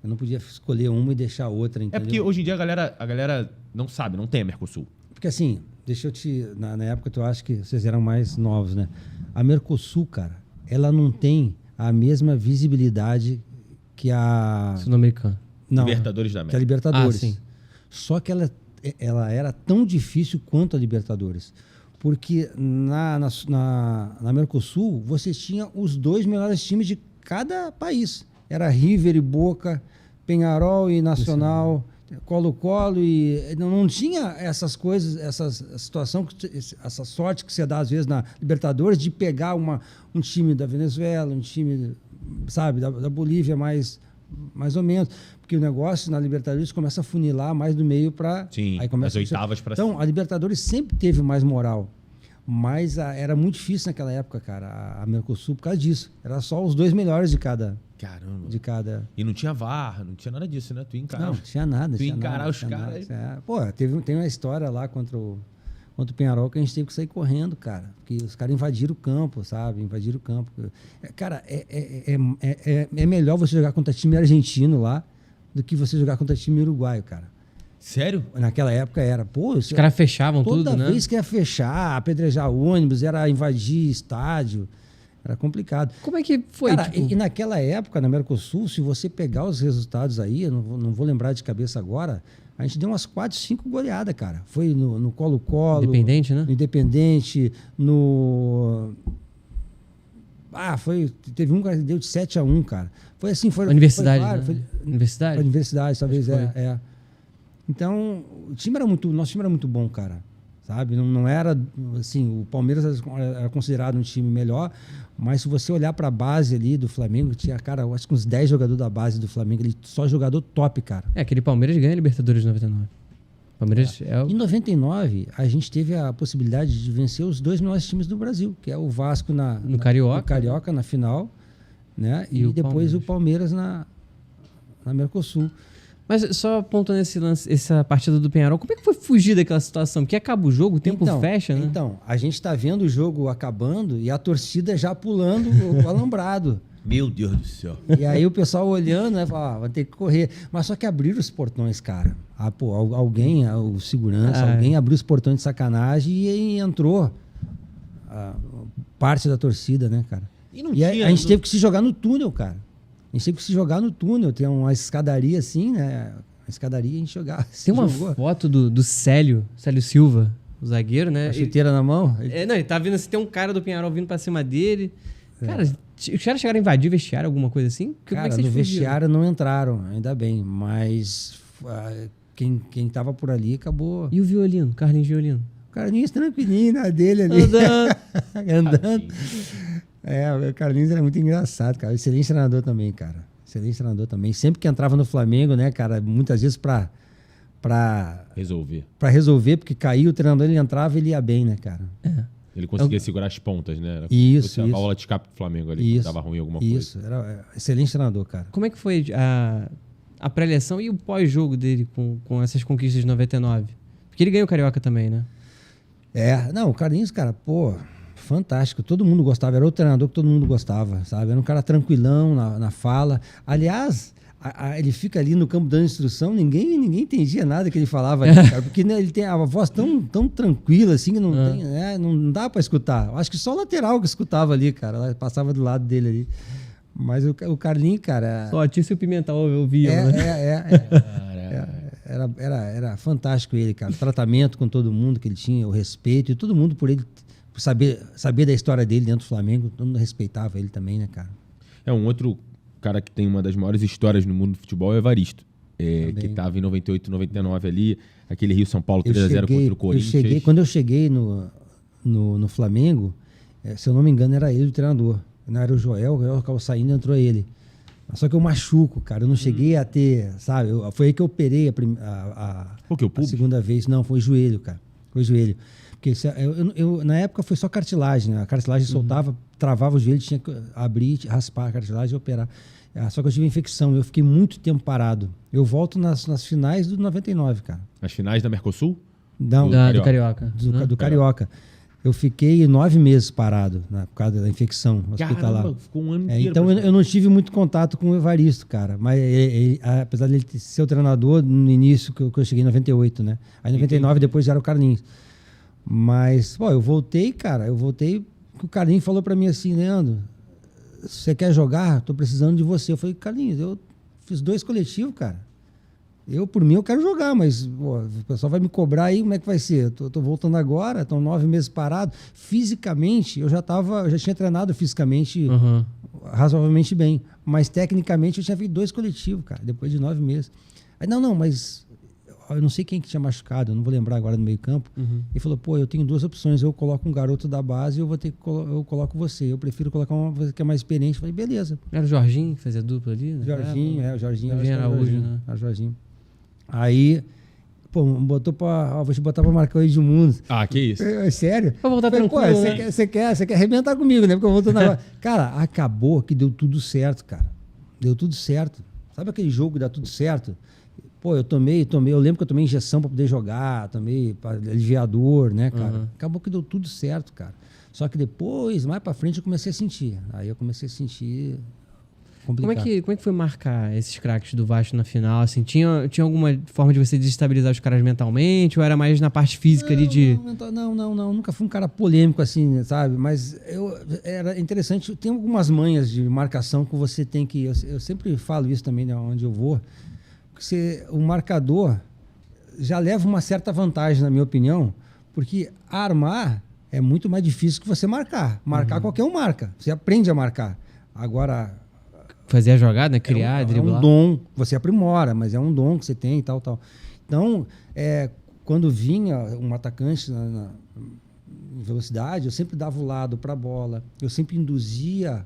Eu não podia escolher uma e deixar a outra, entendeu?
É porque hoje em dia a galera não sabe, não tem a Mercosul.
Porque assim, deixa eu te... Na época, eu acho que vocês eram mais novos, né? A Mercosul, cara, ela não tem a mesma visibilidade que a...
Sul-Americana.
Não,
Libertadores da
que a
América.
Libertadores.
Sim.
Só que ela era tão difícil quanto a Libertadores. Porque na Mercosul, você tinha os 2 melhores times de cada país. Era River e Boca, Peñarol e Nacional, Colo-Colo e... Não tinha essas coisas, essa situação, essa sorte que você dá às vezes na Libertadores de pegar um time da Venezuela, um time, sabe, da Bolívia mais ou menos. Porque o negócio na Libertadores começa a funilar mais do meio para...
Sim, as oitavas para
Então, a Libertadores sempre teve mais moral. Mas era muito difícil naquela época, cara, a Mercosul, por causa disso. Era só os 2 melhores de cada...
Caramba.
De cada...
E não tinha VAR, não tinha nada disso, né? Tu encarar,
Não tinha nada.
Tu encarar os caras...
Pô, tem uma história lá contra contra o Penharol, que a gente teve que sair correndo, cara. Porque os caras invadiram o campo, sabe? Invadiram o campo. Cara, é melhor você jogar contra time argentino lá do que você jogar contra time uruguaio, cara.
Sério?
Naquela época era. Pô,
Os caras fechavam tudo, né?
Toda vez que ia fechar, apedrejar ônibus, era invadir estádio. Era complicado.
Como é que foi?
Cara, e naquela época, na Mercosul, se você pegar os resultados aí, eu não vou lembrar de cabeça agora, a gente deu umas 4, 5 goleadas, cara. Foi no Colo-Colo.
Independente, né?
No Independente, no... Teve um que deu de 7-1, cara. Foi assim, foi...
Universidade,
foi,
né?
foi,
Universidade?
Foi Universidade, talvez,
Foi.
Então, nosso time era muito bom, cara. Sabe? Não era, assim, o Palmeiras era considerado um time melhor, mas se você olhar para a base ali do Flamengo, tinha, cara, eu acho que uns 10 jogadores da base do Flamengo, ele só jogador top, cara.
Aquele Palmeiras ganha a Libertadores de 99. Palmeiras é o...
Em 99, a gente teve a possibilidade de vencer os 2 melhores times do Brasil, que é o Vasco no Carioca, na final, né? E depois o Palmeiras na Mercosul.
Mas só apontando esse lance, essa partida do Penharol, como é que foi fugir daquela situação? Porque acaba o jogo, o tempo fecha, né?
Então, a gente tá vendo o jogo acabando e a torcida já pulando o alambrado.
Meu Deus do céu.
E aí o pessoal olhando, né? Fala, vai ter que correr. Mas só que abriram os portões, cara. Alguém, o segurança, alguém abriu os portões de sacanagem e entrou parte da torcida, né, cara? E a gente teve que se jogar no túnel, cara. A gente teve que se jogar no túnel. Tem uma escadaria assim, né? A escadaria a gente jogava.
Tem uma foto do Célio Silva, o zagueiro, né?
A chuteira na mão?
Ele tá vindo assim, tem um cara do Penharol vindo pra cima dele. Cara, os caras chegaram a invadir o vestiário, alguma coisa assim?
Cara, no vestiário não entraram, ainda bem. Mas quem tava por ali acabou...
E o Violino, Carlinhos Violino?
O Carlinhos tranquilinho na dele ali. Andando. O Carlinhos era muito engraçado, cara. Excelente treinador também, cara. Excelente treinador também. Sempre que entrava no Flamengo, né, cara, muitas vezes pra resolver, porque caía o treinador, ele entrava e ele ia bem, né, cara?
Ele conseguia segurar as pontas, né?
Isso.
A bola de escape do Flamengo ali, quando dava ruim alguma coisa.
Isso, era excelente treinador, cara.
Como é que foi a pré-eleição e o pós-jogo dele com essas conquistas de 99? Porque ele ganhou o Carioca também, né?
Não, o Carlinhos, cara, pô... Fantástico, todo mundo gostava, era o treinador que todo mundo gostava, sabe? Era um cara tranquilão na fala. Aliás, ele fica ali no campo dando instrução, ninguém entendia nada que ele falava ali, cara, porque né, ele tem a voz tão tranquila assim que não dá para escutar. Eu acho que só o lateral que escutava ali, cara, ela passava do lado dele ali. Mas o Carlinhos, cara...
Só Tício e Pimentel ouviam, né?
Era fantástico ele, cara. O tratamento com todo mundo que ele tinha, o respeito, e todo mundo por ele... Saber da história dele dentro do Flamengo, todo mundo respeitava ele também, né, cara?
Um outro cara que tem uma das maiores histórias no mundo do futebol é o Evaristo, que estava em 98, 99 ali, aquele Rio-São Paulo 3-0 contra o Corinthians.
Quando eu cheguei no Flamengo, se eu não me engano, era ele o treinador. Não era o Joel acabou saindo e entrou ele. Só que eu machuco, cara. Eu não cheguei a ter, sabe? Foi aí que eu operei a segunda vez. Não, foi joelho, cara. Foi joelho. Porque na época foi só cartilagem, né? A cartilagem soltava, travava o joelho, tinha que abrir, raspar a cartilagem e operar. Só que eu tive infecção, eu fiquei muito tempo parado. Eu volto nas finais do 99, cara.
As finais da Mercosul?
Não,
do Carioca.
Do Carioca. Eu fiquei 9 meses parado, por causa da infecção hospitalar.
Caramba, ficou um ano inteiro.
Então eu não tive muito contato com o Evaristo, cara. Mas apesar de ele ser o treinador no início, que eu cheguei em 98, né? Aí em 99 depois já era o Carlinhos. Mas, eu voltei, cara. Que o Carlinhos falou pra mim assim, Leandro, você quer jogar? Tô precisando de você. Eu falei, Carlinhos, eu fiz 2 coletivos, cara. Por mim, eu quero jogar, mas o pessoal vai me cobrar aí, como é que vai ser? Tô voltando agora, estão 9 meses parado. Fisicamente, eu já tinha treinado fisicamente razoavelmente bem. Mas, tecnicamente, eu tinha feito 2 coletivos, cara, depois de 9 meses. Aí, mas... Eu não sei quem que tinha machucado, eu não vou lembrar agora no meio campo. Ele falou, eu tenho 2 opções, eu coloco um garoto da base ou eu coloco você. Eu prefiro colocar uma que é mais experiente. Eu falei, beleza.
Era o Jorginho que fazia dupla ali, né?
O Jorginho.
Araújo, né?
Era o Jorginho. Aí, vou te botar pra marcar o Edmundo.
Que isso?
Sério?
Pra voltar tranquilo, né?
Você quer arrebentar comigo, né? Porque eu voltando agora. Cara, acabou que deu tudo certo, cara. Deu tudo certo. Sabe aquele jogo que dá tudo certo? Pô, eu lembro que eu tomei injeção para poder jogar, tomei aliviador, né, cara? Acabou que deu tudo certo, cara. Só que depois, mais para frente, eu comecei a sentir. Aí eu comecei a sentir complicado.
Como é que foi marcar esses craques do Vasco na final? Assim, tinha alguma forma de você desestabilizar os caras mentalmente? Ou era mais na parte física ali de...
Não. Nunca fui um cara polêmico assim, sabe? Mas era interessante. Tem algumas manhas de marcação que você tem que... Eu sempre falo isso também, né, onde eu vou. O marcador já leva uma certa vantagem, na minha opinião, porque armar é muito mais difícil que você marcar. Marcar qualquer um marca. Você aprende a marcar. Agora...
Fazer a jogada, né? Criar, driblar.
É um dom, você aprimora, mas é um dom que você tem e tal. Então, quando vinha um atacante em velocidade, eu sempre dava o lado para a bola, eu sempre induzia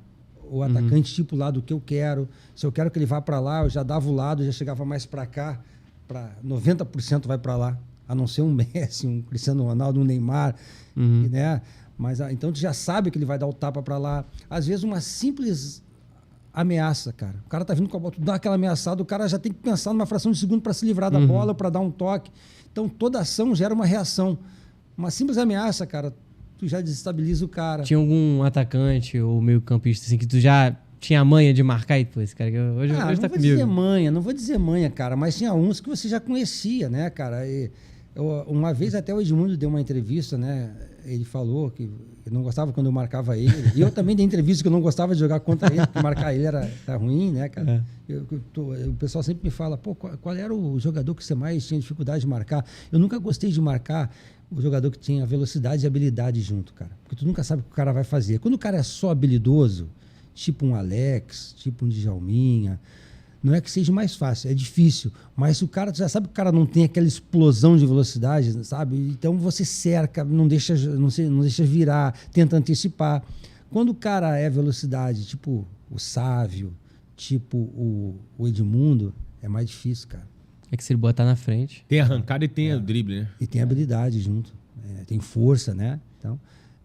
o atacante tipo o lado que eu quero. Se eu quero que ele vá para lá, eu já dava o lado, já chegava mais para cá, para 90% vai para lá, a não ser um Messi, um Cristiano Ronaldo, um Neymar, né? Mas então tu já sabe que ele vai dar o tapa para lá. Às vezes uma simples ameaça, cara. O cara tá vindo com a bola, tu dá aquela ameaçada, o cara já tem que pensar numa fração de segundo para se livrar da bola, para dar um toque. Então toda ação gera uma reação. Uma simples ameaça, cara, tu já desestabiliza o cara.
Tinha algum atacante ou meio-campista assim que tu já tinha a manha de marcar e pô, esse cara que hoje tá comigo.
Não vou dizer manha, cara, mas tinha uns que você já conhecia, né, cara? Uma vez até o Edmundo deu uma entrevista, né? Ele falou que não gostava quando eu marcava ele. E eu também dei entrevista que eu não gostava de jogar contra ele, porque marcar ele era ruim, né, cara? O pessoal sempre me fala, pô, qual era o jogador que você mais tinha dificuldade de marcar? Eu nunca gostei de marcar o jogador que tinha velocidade e habilidade junto, cara. Porque tu nunca sabe o que o cara vai fazer. Quando o cara é só habilidoso, tipo um Alex, tipo um Djalminha, não é que seja mais fácil, é difícil. Mas o cara, tu já sabe que o cara não tem aquela explosão de velocidade, sabe? Então você cerca, não deixa virar, tenta antecipar. Quando o cara é velocidade, tipo o Sávio, tipo o Edmundo, é mais difícil, cara.
É que se ele botar na frente...
Tem arrancada e tem o drible, né?
E tem habilidade junto. Tem força, né? Então,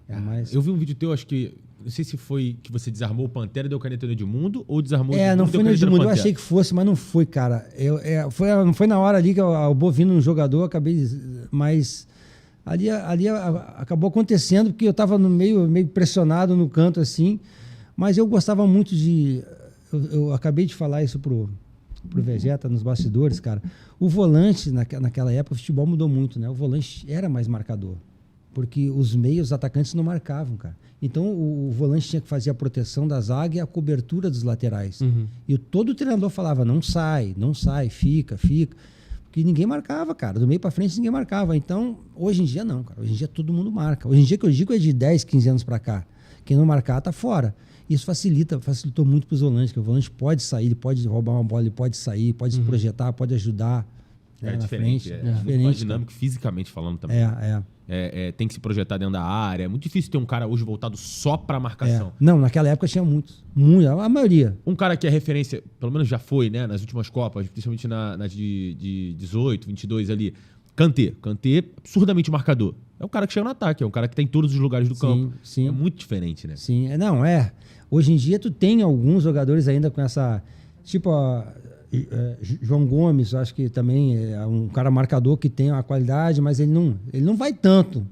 mais...
Eu vi um vídeo teu, acho que... Não sei se foi que você desarmou o Pantera e deu caneta no Edmundo, ou desarmou o Edmundo
não foi no Edmundo. Eu achei que fosse, mas não foi, cara. Foi na hora ali que eu vou vindo um jogador, acabei... Mas ali acabou acontecendo, porque eu estava no meio pressionado no canto, assim. Mas eu gostava muito de... Eu acabei de falar isso pro Vegeta nos bastidores, cara. O volante, naquela época, o futebol mudou muito, né? O volante era mais marcador. Porque os meios, os atacantes não marcavam, cara. Então, o volante tinha que fazer a proteção da zaga e a cobertura dos laterais. E todo treinador falava, não sai, fica. Porque ninguém marcava, cara. Do meio para frente, ninguém marcava. Então, hoje em dia, não, cara. Hoje em dia, todo mundo marca. Hoje em dia, que eu digo, é de 10, 15 anos para cá. Quem não marcar, tá fora. Isso facilitou muito para os volantes, que o volante pode sair, ele pode roubar uma bola, ele pode sair, pode se projetar, pode ajudar.
É diferente. É muito mais dinâmico, fisicamente falando também. Tem que se projetar dentro da área. É muito difícil ter um cara hoje voltado só pra marcação.
Não, naquela época tinha muitos. A maioria.
Um cara que é referência, pelo menos já foi, né? Nas últimas Copas, principalmente nas de 18, 22 ali. Kanté, absurdamente marcador. É um cara que chega no ataque, é um cara que tá em todos os lugares do campo.
Sim.
É muito diferente, né?
Sim, Hoje em dia tu tem alguns jogadores ainda com essa... Tipo, João Gomes, acho que também é um cara marcador que tem uma qualidade, mas ele não vai tanto.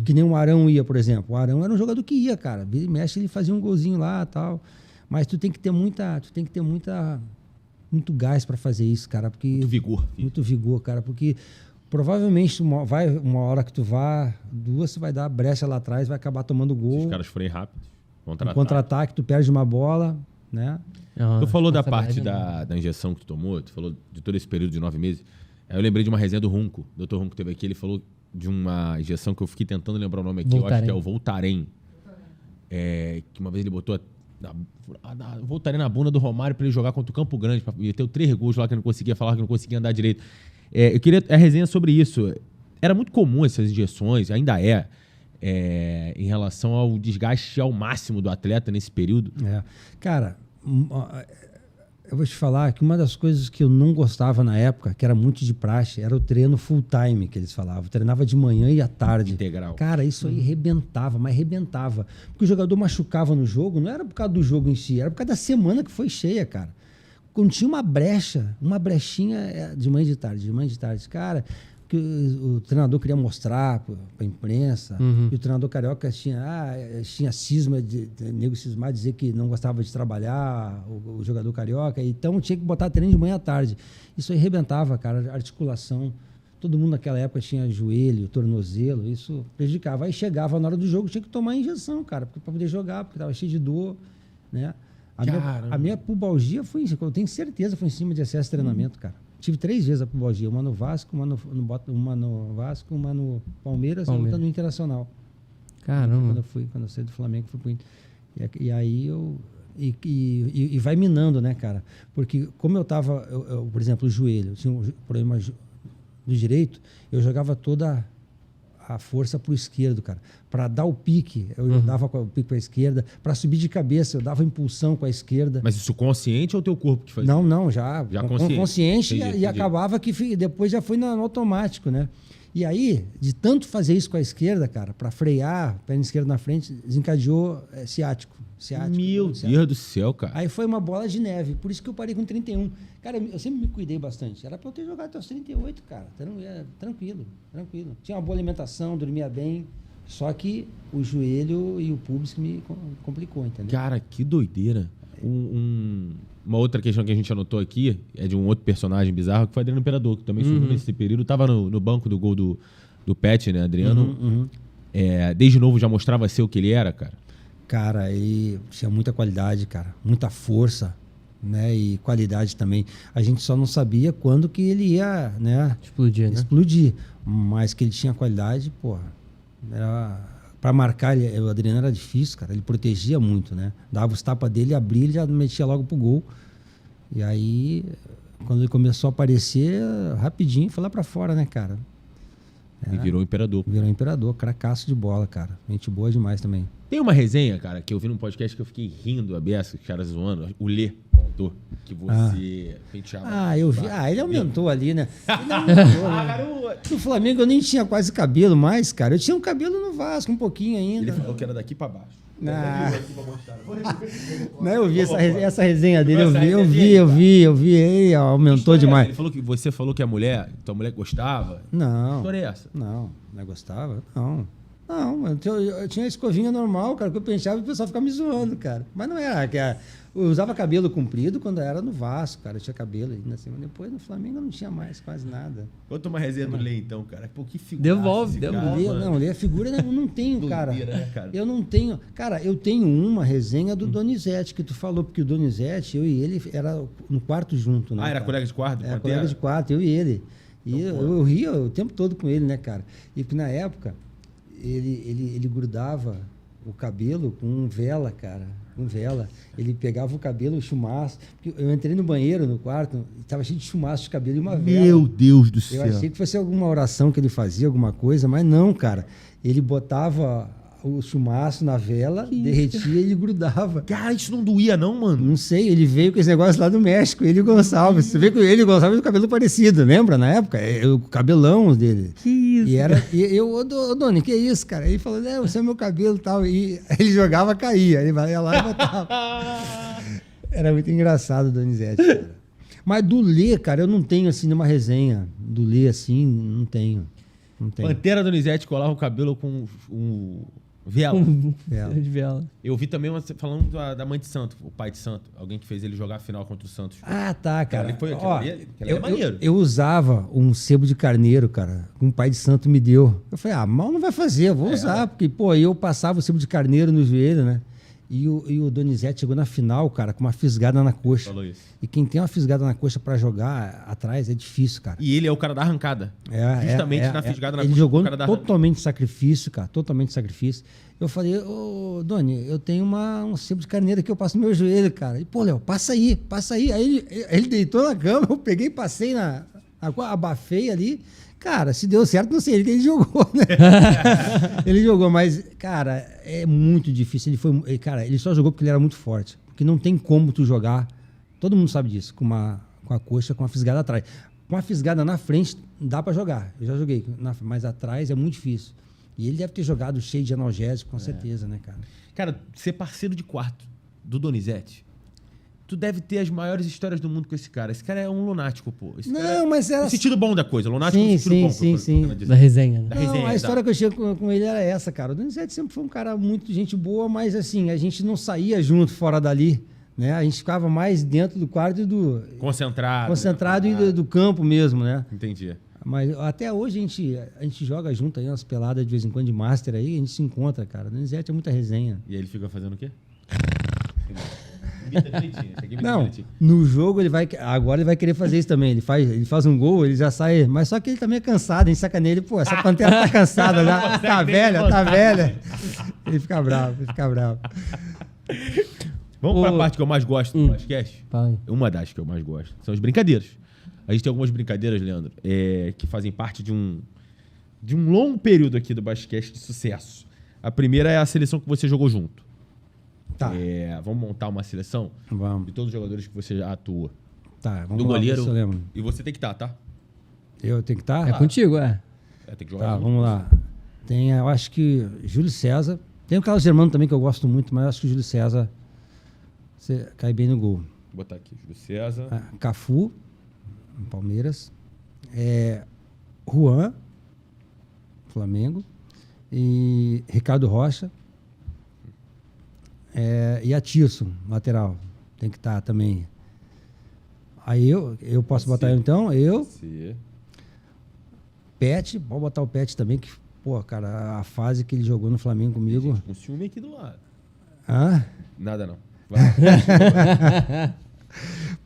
Que nem o Arão ia, por exemplo. O Arão era um jogador que ia, cara. Vira e mexe, ele fazia um golzinho lá e tal. Mas tu tem que ter muito gás para fazer isso, cara. Porque, muito vigor, cara. Porque provavelmente uma hora que tu vá, duas, tu vai dar brecha lá atrás, vai acabar tomando gol.
Se os caras forem rápidos.
Contra-ataque, tu perde uma bola, né?
Tu falou da parte da injeção que tu tomou, tu falou de todo esse período de 9 meses. Aí eu lembrei de uma resenha do Runco. O Dr. Runco teve aqui, ele falou de uma injeção que eu fiquei tentando lembrar o nome aqui. Eu acho que é o Voltaren. Que uma vez ele botou Voltaren na bunda do Romário pra ele jogar contra o Campo Grande. Ele teve 3 gols lá que não conseguia falar, que não conseguia andar direito. Eu queria a resenha sobre isso. Era muito comum essas injeções, ainda em relação ao desgaste ao máximo do atleta nesse período.
Cara, eu vou te falar que uma das coisas que eu não gostava na época, que era muito de praxe, era o treino full time, que eles falavam. Eu treinava de manhã e à tarde.
Integral.
Cara, isso aí arrebentava. Porque o jogador machucava no jogo, não era por causa do jogo em si, era por causa da semana que foi cheia, cara. quando tinha uma brechinha de manhã e de tarde, cara, que o treinador queria mostrar para a imprensa, e o treinador carioca tinha cisma, nego cismar, dizer que não gostava de trabalhar, o jogador carioca, então tinha que botar treino de manhã à tarde. Isso aí arrebentava, cara, a articulação. Todo mundo naquela época tinha joelho, tornozelo, isso prejudicava. Aí chegava na hora do jogo, tinha que tomar injeção, cara, para poder jogar, porque estava cheio de dor, né? A minha pubalgia foi, eu tenho certeza, foi em cima de excesso de treinamento, cara. Tive 3 vezes a pubalgia, uma no Vasco, uma no Palmeiras e outra no Internacional.
Caramba.
Quando eu saí do Flamengo, fui pro Inter. E aí e vai minando, né, cara? Porque como eu tava, por exemplo, o joelho, eu tinha um problema do direito, eu jogava toda a força pro esquerdo, cara. Para dar o pique, eu dava o pique para a esquerda. Para subir de cabeça, eu dava impulsão com a esquerda.
Mas isso consciente ou teu corpo que fazia?
Não, já consciente.
Entendi,
e acabava que depois já foi no automático, né? E aí, de tanto fazer isso com a esquerda, cara, para frear, perna esquerda na frente, desencadeou ciático.
Meu Deus do céu, cara.
Aí foi uma bola de neve, por isso que eu parei com 31. Cara, eu sempre me cuidei bastante. Era para eu ter jogado até os 38, cara. Tranquilo. Tinha uma boa alimentação, dormia bem. Só que o joelho e o pubis que me complicou, entendeu?
Cara, que doideira. Uma outra questão que a gente anotou aqui é de um outro personagem bizarro, que foi Adriano Imperador, que também surgiu nesse período. Tava no banco do gol do Pet, né, Adriano? Desde novo já mostrava ser o que ele era, cara?
Cara, ele tinha muita qualidade, cara. Muita força, né? E qualidade também. A gente só não sabia quando que ele ia, né? Explodir. Mas que ele tinha qualidade, porra. Para marcar, o Adriano era difícil, cara. Ele protegia muito, né? Dava os tapas dele, abria, ele já metia logo pro gol. E aí, quando ele começou a aparecer, rapidinho, foi lá para fora, né, cara?
E virou imperador.
Virou imperador, cracaço de bola, cara. Gente boa demais também.
Tem uma resenha, cara, que eu vi num podcast que eu fiquei rindo a beça, os caras zoando. O Lê, o autor, que você penteava.
Eu vi. Ele aumentou ali, né? Ele aumentou, né? No Flamengo eu nem tinha quase cabelo mais, cara. Eu tinha um cabelo no Vasco, um pouquinho ainda.
Ele falou que era daqui pra baixo.
Não, eu vi essa resenha dele, eu vi, ele aumentou demais.
Ele falou que você falou que tua mulher gostava?
Não.
Que história é essa?
Não gostava? Não, eu tinha a escovinha normal, cara, que eu penteava e o pessoal ficava me zoando, cara. Mas não era, eu usava cabelo comprido quando era no Vasco, cara, eu tinha cabelo ainda assim, mas depois no Flamengo eu não tinha mais quase nada.
Conta uma resenha do Lê então, cara. Pô, que figura.
Devolve.
Lê a figura, eu não tenho, cara.
Né, cara.
Eu não tenho. Cara, eu tenho uma resenha do Donizete, que tu falou, porque o Donizete, eu e ele, era no quarto junto, né?
Era colega de quarto?
Era colega de quarto, eu e ele. E eu ria o tempo todo com ele, né, cara? E que na época, ele grudava o cabelo com vela, cara. Com vela. Ele pegava o cabelo, o chumaço. Eu entrei no banheiro, no quarto, e tava cheio de chumaço de cabelo e uma vela.
Meu Deus do céu.
Eu achei que fosse alguma oração que ele fazia, alguma coisa, mas não, cara. Ele botava o chumaço na vela, derretia e ele grudava.
Cara, isso não doía não, mano?
Não sei, ele veio com esse negócio lá do México, ele e o Gonçalves. Você vê que ele e o Gonçalves o cabelo parecido, lembra? Na época, o cabelão dele.
Que isso?
E eu, Doni, que isso, cara? Ele falou, esse é meu cabelo e tal. E ele jogava, caía. Ele ia lá e botava. Era muito engraçado o Donizete, cara. Mas do Lê, cara, eu não tenho, assim, nenhuma resenha. Do Lê, assim, não tenho.
Pantera Donizete colava o cabelo com vela.
De vela.
Eu vi também falando da mãe de Santo, o pai de Santo. Alguém que fez ele jogar a final contra o Santos.
Tá, cara.
Ele foi é maneiro.
Eu usava um sebo de carneiro, cara, que um pai de santo me deu. Eu falei, mal não vai fazer, eu vou usar. Porque, eu passava o sebo de carneiro no joelho, né? E o Donizete chegou na final, cara, com uma fisgada na coxa.
Falou isso.
E quem tem uma fisgada na coxa pra jogar atrás é difícil, cara.
E ele é o cara da arrancada. Justamente na fisgada na coxa.
Ele jogou totalmente sacrifício, cara. Totalmente sacrifício. Eu falei, Doni, eu tenho um sebo de carneiro que eu passo no meu joelho, cara. E, Léo, passa aí. Aí ele deitou na cama, eu peguei, passei abafei ali. Cara, se deu certo, não sei, ele jogou, né? Ele jogou, mas, cara, é muito difícil. Ele só jogou porque ele era muito forte. Porque não tem como tu jogar, todo mundo sabe disso, com a coxa, com a fisgada atrás. Com a fisgada na frente, dá pra jogar. Eu já joguei, mas atrás é muito difícil. E ele deve ter jogado cheio de analgésico, com certeza, né, cara?
Cara, ser parceiro de quarto do Donizete, Tu deve ter as maiores histórias do mundo com esse cara. Esse cara é um lunático, pô. Esse cara
Não, mas era...
no sentido bom da coisa. Lunático no sentido bom.
Sim.
Da resenha, né?
Da
Não,
resenha,
a história
tá.
que eu tinha com ele era essa, cara. O Donizete sempre foi um cara muito gente boa, mas assim, a gente não saía junto fora dali, né? A gente ficava mais dentro do quarto e
Concentrado.
e do campo mesmo, né?
Entendi.
Mas até hoje a gente joga junto aí, umas peladas de vez em quando de Master aí, a gente se encontra, cara. O Donizete é muita resenha.
E aí ele fica fazendo o quê? Imita direitinho. Esse aqui imita
Não,
direitinho.
no jogo agora ele vai querer fazer isso também. Ele faz um gol, ele já sai. Mas só que ele também é cansado, a gente saca nele. Pô, essa pantera tá cansada, já, tá velha. Ele fica bravo.
Vamos pra parte que eu mais gosto do podcast?
Fala aí.
Uma das que eu mais gosto. São as brincadeiras. A gente tem algumas brincadeiras, Leandro, que fazem parte de um longo período aqui do Basquete de sucesso. A primeira é a seleção que você jogou junto.
Tá.
Vamos montar uma seleção
Vamos.
de todos os jogadores que você já atua.
Tá, vamos
Do
lá,
goleiro.
ver se eu lembro.
E você tem que estar, tá?
Eu tenho que estar?
É contigo, é.
Tem que jogar
Tá,
junto.
vamos lá. Tem, eu acho que Júlio César. Tem o Carlos Germano também, que eu gosto muito, mas eu acho que o Júlio César cai bem no gol.
Vou botar aqui, Júlio César.
Cafu, no Palmeiras. Juan, Flamengo. E Ricardo Rocha. E Atirson, lateral. Tem que estar também. Aí eu posso botar eu, então?
Você.
Pet, pode botar o Pet também, que, pô, cara, a fase que ele jogou no Flamengo comigo.
Com ciúme aqui do lado.
Ah?
Nada não. Vai.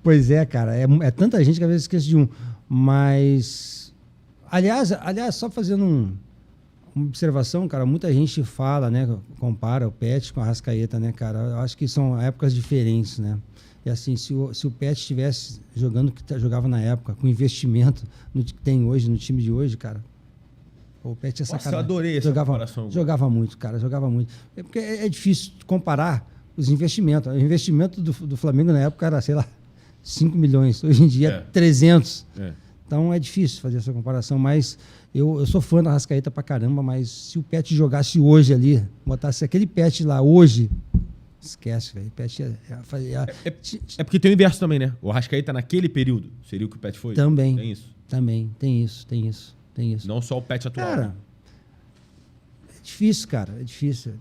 Pois é, cara. É tanta gente que às vezes esqueço de um. Mas. Aliás, só fazendo uma observação, cara, muita gente fala, né? Compara o Pet com a Arrascaeta, né, cara? Eu acho que são épocas diferentes, né? E assim, se o Pet estivesse jogando o que jogava na época, com investimento no que tem hoje, no time de hoje, cara. O Pet é
Nossa,
sacanagem.
eu adorei essa comparação.
Jogava muito, cara, jogava muito. É porque é difícil comparar os investimentos. O investimento do Flamengo na época era, sei lá, 5 milhões. Hoje em dia, 300. Então é difícil fazer essa comparação, mas eu sou fã da Arrascaeta pra caramba, mas se o Pet jogasse hoje ali, botasse aquele Pet lá hoje, esquece, velho. Pet
É porque tem o inverso também, né? O Arrascaeta naquele período seria o que o Pet foi?
Também.
Tem isso?
Também, tem isso.
Não só o Pet atual.
Cara, é difícil, cara, é difícil.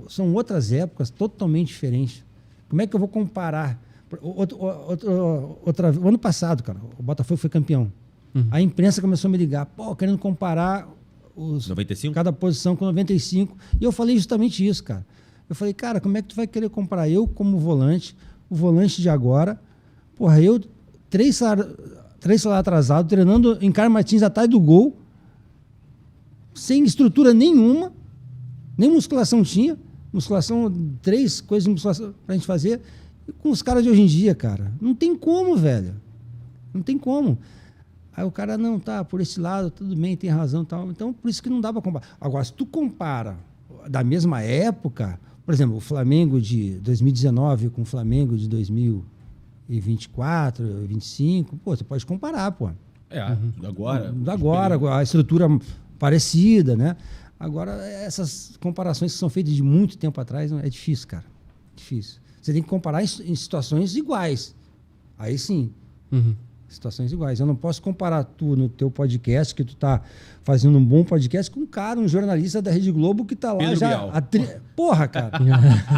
São outras épocas totalmente diferentes. Como é que eu vou comparar? O ano passado, cara, o Botafogo foi campeão. A imprensa começou a me ligar, querendo comparar
95?
cada posição com 95. E eu falei justamente isso, cara. Eu falei, cara, como é que tu vai querer comparar eu como volante, o volante de agora, eu, 3 salários atrasados, treinando em Carlos Martins atrás do gol, sem estrutura nenhuma, nem musculação tinha, 3 coisas de musculação pra gente fazer, e com os caras de hoje em dia, cara. Não tem como, velho. Não tem como. Aí o cara, não, tá, por esse lado, tudo bem, tem razão e tal. Então, por isso que não dá pra comparar. Agora, se tu compara da mesma época, por exemplo, o Flamengo de 2019 com o Flamengo de 2024, 2025, você pode comparar, pô.
Agora.
A estrutura parecida, né? Agora, essas comparações que são feitas de muito tempo atrás, é difícil, cara. Difícil. Você tem que comparar em situações iguais. Aí sim. Situações iguais. Eu não posso comparar tu no teu podcast, que tu tá fazendo um bom podcast, com um cara, um jornalista da Rede Globo que tá lá
Pedro
já...
Bial.
Porra, cara.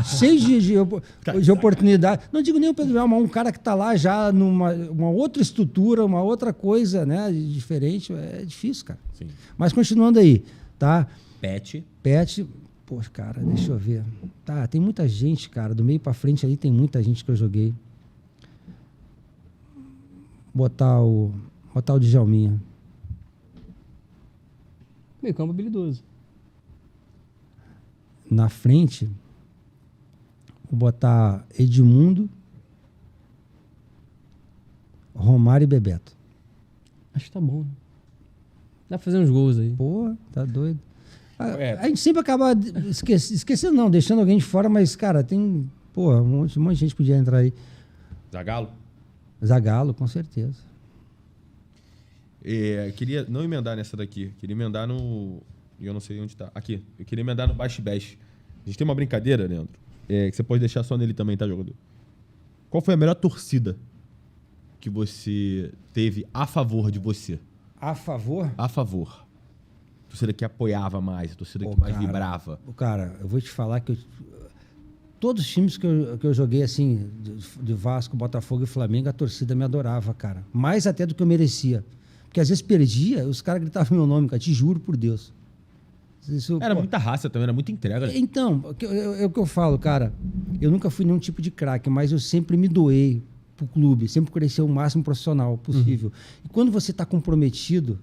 Cheio de oportunidade. Não digo nem o Pedro Bial, mas um cara que tá lá já numa uma outra estrutura, uma outra coisa, né, diferente. É difícil, cara.
Sim.
Mas continuando aí, tá?
Pet.
Poxa, cara, deixa eu ver. Tá, tem muita gente, cara. Do meio pra frente ali tem muita gente que eu joguei. Botar o Djalminha.
Meio campo habilidoso.
Na frente, vou botar Edmundo, Romário e Bebeto.
Acho que tá bom, né? Dá pra fazer uns gols aí.
Pô, tá doido. A gente sempre acaba esquecendo, não, deixando alguém de fora, mas, cara, tem um monte de gente podia entrar aí. Zagallo, com certeza.
Queria não emendar nessa daqui. Queria emendar no... Eu não sei onde tá. Aqui. Eu queria emendar no Bash Bash. A gente tem uma brincadeira, Leandro, que você pode deixar só nele também, tá, jogador? Qual foi a melhor torcida que você teve a favor de você?
A favor?
A favor. A torcida que apoiava mais, a torcida
Pô,
que mais
cara,
vibrava.
Cara, eu vou te falar que todos os times que eu joguei, assim, de Vasco, Botafogo e Flamengo, a torcida me adorava, cara. Mais até do que eu merecia. Porque às vezes perdia, os caras gritavam meu nome, cara. Te juro por Deus. Isso,
Era muita raça também, era muita entrega. Né?
Então, é o que eu falo, cara. Eu nunca fui nenhum tipo de craque, mas eu sempre me doei pro clube. Sempre cresci o máximo profissional possível. E quando você tá comprometido,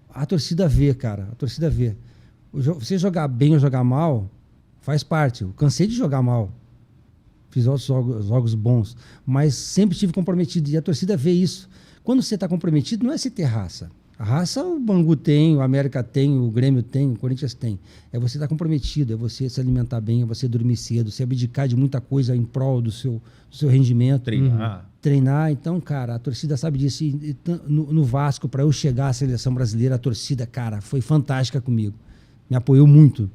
a torcida vê, cara. A torcida vê. Você jogar bem ou jogar mal, faz parte. Eu cansei de jogar mal. Fiz outros jogos bons. Mas sempre estive comprometido. E a torcida vê isso. Quando você está comprometido, não é você ter raça. A raça o Bangu tem, o América tem, o Grêmio tem, o Corinthians tem. É você estar comprometido, é você se alimentar bem, é você dormir cedo, você abdicar de muita coisa em prol do seu rendimento. Treinar. Então, cara, a torcida sabe disso. E no Vasco, para eu chegar à seleção brasileira, a torcida, cara, foi fantástica comigo. Me apoiou muito.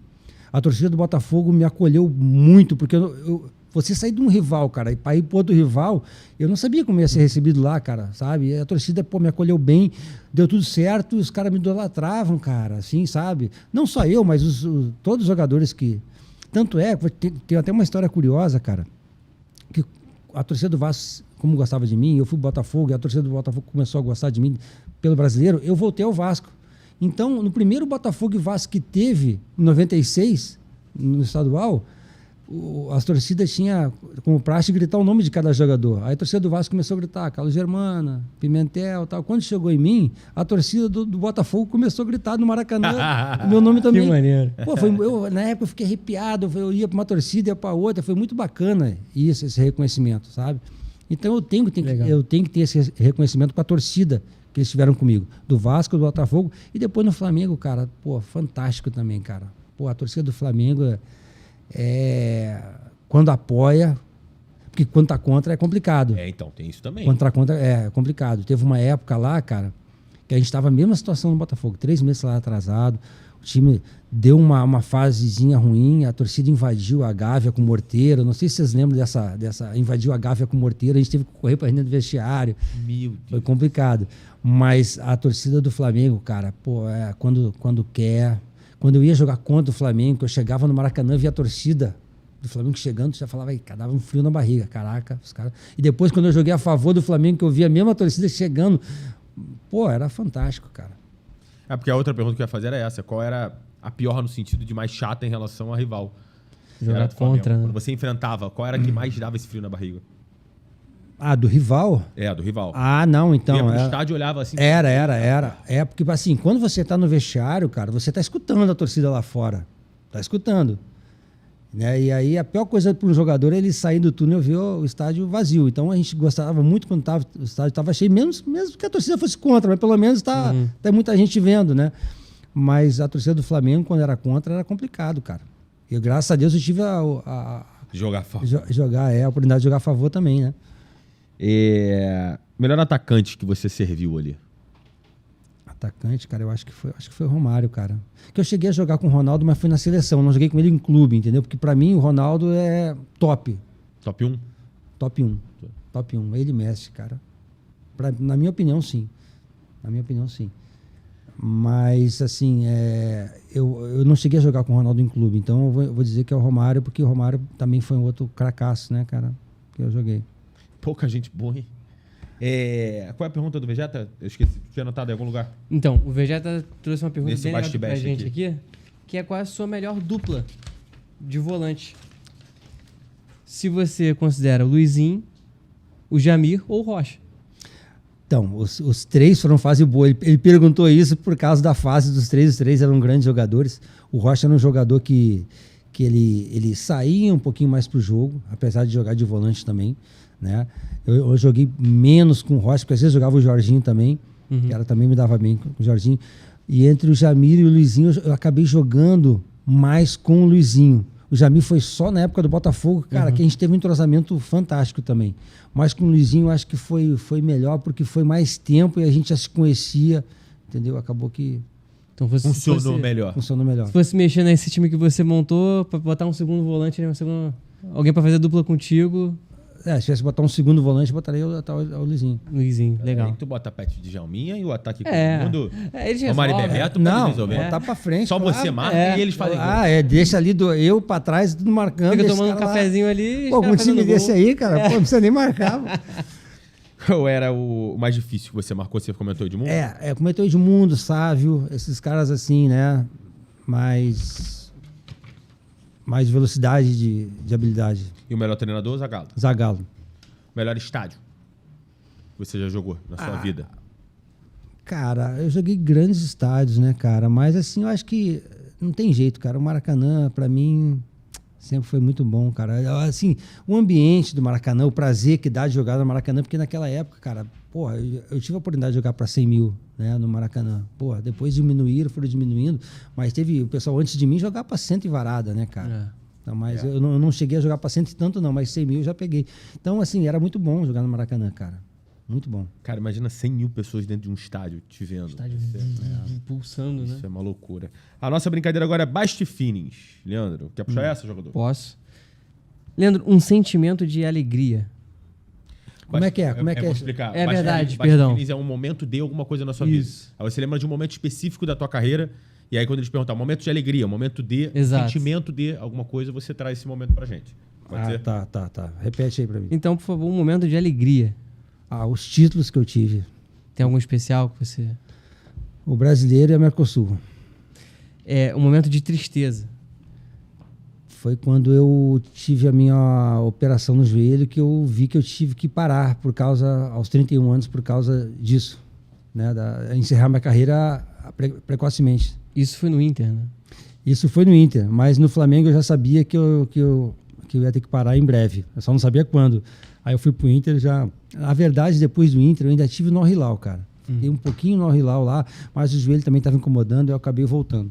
A torcida do Botafogo me acolheu muito, porque você sair de um rival, cara, e para ir para outro rival, eu não sabia como ia ser recebido lá, cara, sabe? E a torcida, me acolheu bem, deu tudo certo, os caras me idolatravam, cara, assim, sabe? Não só eu, mas todos os jogadores que... Tanto é, tem até uma história curiosa, cara, que a torcida do Vasco, como gostava de mim, eu fui pro Botafogo, e a torcida do Botafogo começou a gostar de mim pelo brasileiro, eu voltei ao Vasco. Então, no primeiro Botafogo e Vasco que teve, em 96, no estadual, as torcidas tinham como praxe gritar o nome de cada jogador. Aí a torcida do Vasco começou a gritar Carlos Germana, Pimentel, tal. Quando chegou em mim, a torcida do Botafogo começou a gritar no Maracanã o meu nome também.
Que maneiro.
Pô, na época eu fiquei arrepiado, eu ia para uma torcida, ia para outra, foi muito bacana esse reconhecimento, sabe? Então eu tenho que ter esse reconhecimento com a torcida que eles tiveram comigo, do Vasco, do Botafogo, e depois no Flamengo, cara, pô, fantástico também, cara. Pô, a torcida do Flamengo quando apoia, porque quando tá contra é complicado.
Então, tem isso também.
Quando tá contra é complicado. Teve uma época lá, cara, que a gente tava na mesma situação no Botafogo, 3 meses lá atrasado, o time deu uma fasezinha ruim, a torcida invadiu a Gávea com morteiro, não sei se vocês lembram dessa invadiu a Gávea com morteiro, a gente teve que correr para dentro do vestiário.
Meu Deus.
Foi complicado. Mas a torcida do Flamengo, cara, pô, quando quer... Quando eu ia jogar contra o Flamengo, eu chegava no Maracanã, via a torcida do Flamengo chegando, já falava, dava um frio na barriga, caraca, os caras... E depois, quando eu joguei a favor do Flamengo, que eu via a mesma torcida chegando, pô, era fantástico, cara.
Porque a outra pergunta que eu ia fazer era essa, qual era a pior no sentido de mais chata em relação ao rival?
Jogar contra, né?
Quando você enfrentava, qual era que mais dava esse frio na barriga?
Do rival?
Do rival.
Não, então...
Ia pro estádio e olhava assim...
Era. Porque, assim, quando você tá no vestiário, cara, você tá escutando a torcida lá fora. Tá escutando. Né? E aí, a pior coisa para um jogador é ele sair do túnel e ver o estádio vazio. Então, a gente gostava muito quando o estádio estava cheio, mesmo que a torcida fosse contra, mas pelo menos tá muita gente vendo, né? Mas a torcida do Flamengo, quando era contra, era complicado, cara. E, graças a Deus, eu tive
jogar a favor.
A oportunidade de jogar a favor também, né?
Melhor atacante que você serviu ali?
Atacante, cara, eu acho que foi o Romário, cara. Que eu cheguei a jogar com o Ronaldo, mas foi na seleção, não joguei com ele em clube, entendeu? Porque pra mim o Ronaldo é top.
Top 1?
Top 1. Top 1. Ele mexe, cara. Na minha opinião, sim. Na minha opinião, sim. Mas, assim, eu não cheguei a jogar com o Ronaldo em clube, então eu vou dizer que é o Romário, porque o Romário também foi um outro cracaço, né, cara? Que eu joguei.
Pouca gente boa, hein? Qual é a pergunta do Vegeta? Eu esqueci, tinha anotado em algum lugar.
Então, o Vegeta trouxe uma pergunta
Nesse
bem legal pra
bate-bate
gente aqui, que é qual é a sua melhor dupla de volante? Se você considera o Luizinho, o Jamir ou o Rocha.
Então, os três foram fase boa. Ele perguntou isso por causa da fase dos três. Os três eram grandes jogadores. O Rocha era um jogador que ele saía um pouquinho mais pro jogo, apesar de jogar de volante também, né? Eu joguei menos com o Rocha, porque às vezes jogava o Jorginho também, que ela também me dava bem com o Jorginho. E entre o Jamir e o Luizinho, eu acabei jogando mais com o Luizinho. O Jamir foi só na época do Botafogo, cara, que a gente teve um entrosamento fantástico também. Mas com o Luizinho, eu acho que foi melhor, porque foi mais tempo e a gente já se conhecia, entendeu? Acabou que...
Então,
Funcionou melhor.
Se
fosse mexer nesse time que você montou, pra botar um segundo volante, alguém pra fazer dupla contigo...
se tivesse que botar um segundo volante, botaria o Luizinho.
Luizinho, legal.
Aí tu bota a pet de Jalminha e o ataque com
É.
todo mundo.
Eles
O Mari
resolvem.
Bebeto
Não,
pode resolver.
botar pra frente.
Só
claro.
você marca e eles fazem gol.
Deixa ali eu pra trás, tudo marcando.
Fica
deixa
tomando um
os caras lá.
cafezinho ali.
Pô, com um time desse aí, cara, pô, não precisa nem marcar. Pô.
Ou era o mais difícil que você marcou? Você comentou Edmundo?
Comentou Edmundo, Sávio, esses caras assim, né? Mais velocidade de habilidade.
E o melhor treinador, Zagallo?
Zagallo.
Melhor estádio que você já jogou na sua vida?
Cara, eu joguei grandes estádios, né, cara? Mas assim, eu acho que não tem jeito, cara. O Maracanã, pra mim, sempre foi muito bom, cara. Assim, o ambiente do Maracanã, o prazer que dá de jogar no Maracanã, porque naquela época, cara, porra, eu tive a oportunidade de jogar para 100 mil, né, no Maracanã. Porra, depois foram diminuindo, mas teve o pessoal antes de mim jogar para 100 e varada, né, cara? Então, mas eu não cheguei a jogar para 100 e tanto não, mas 100 mil eu já peguei. Então, assim, era muito bom jogar no Maracanã, cara. Muito bom.
Cara, imagina 100 mil pessoas dentro de um estádio te vendo.
Estádio pulsando, né?
Isso é uma loucura. A nossa brincadeira agora é Basti Finis. Leandro, quer puxar essa, jogador?
Posso. Leandro, um sentimento de alegria.
Como é que é? Como é que é?
Vou explicar.
É verdade,
Basti
perdão.
Finis é um momento de alguma coisa na sua
Isso.
vida. Aí você lembra de um momento específico da tua carreira, e aí quando eles perguntam, momento de alegria, momento de
Exato.
sentimento de alguma coisa, você traz esse momento pra gente. Pode ser?
Tá. Repete aí pra mim.
Então, por favor, um momento de alegria.
Os títulos que eu tive.
Tem algum especial que você...
O Brasileiro e a Mercosul.
Um momento de tristeza.
Foi quando eu tive a minha operação no joelho que eu vi que eu tive que parar aos 31 anos por causa disso, né? Encerrar minha carreira precocemente.
Isso foi no Inter, né?
Isso foi no Inter, mas no Flamengo eu já sabia que eu ia ter que parar em breve. Eu só não sabia quando. Aí eu fui pro Inter já... Na verdade, depois do Inter, eu ainda tive no Al-Hilal, cara. Fiquei um pouquinho no Al-Hilal lá, mas o joelho também estava incomodando e eu acabei voltando.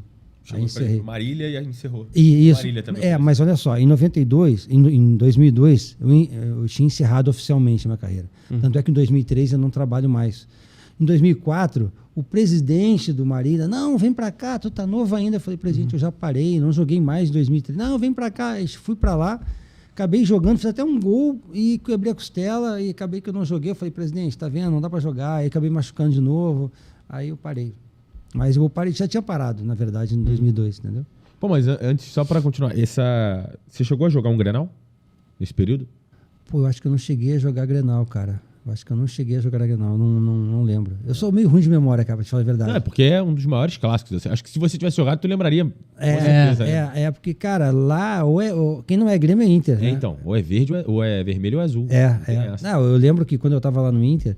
Aí encerrei.
Marília e aí encerrou.
E isso.
Marília também.
Mas olha só, em 2002, eu tinha encerrado oficialmente a minha carreira. Tanto é que em 2003 eu não trabalho mais. Em 2004, o presidente do Marília, não, vem pra cá, tu tá novo ainda. Eu falei, presidente, eu já parei, não joguei mais em 2003. Não, vem pra cá. Eu fui pra lá, acabei jogando, fiz até um gol e quebrei a costela e acabei que eu não joguei. Eu falei, presidente, tá vendo, não dá pra jogar. Aí acabei machucando de novo, aí eu parei. Mas eu parei, já tinha parado, na verdade, em 2002, entendeu?
Pô, mas antes, só pra continuar, você chegou a jogar um Grenal nesse período?
Pô, eu acho que eu não cheguei a jogar Grenal, cara. Eu acho que eu não cheguei a jogar Grenal, não lembro. Eu sou meio ruim de memória, cara, pra te falar a verdade.
Não, é porque é um dos maiores clássicos. Assim. Acho que se você tivesse jogado, tu lembraria. Com certeza, né?
Porque, cara, lá, quem não é Grêmio é Inter, né?
Então, ou é verde, ou é vermelho ou é azul.
Não, eu lembro que quando eu tava lá no Inter,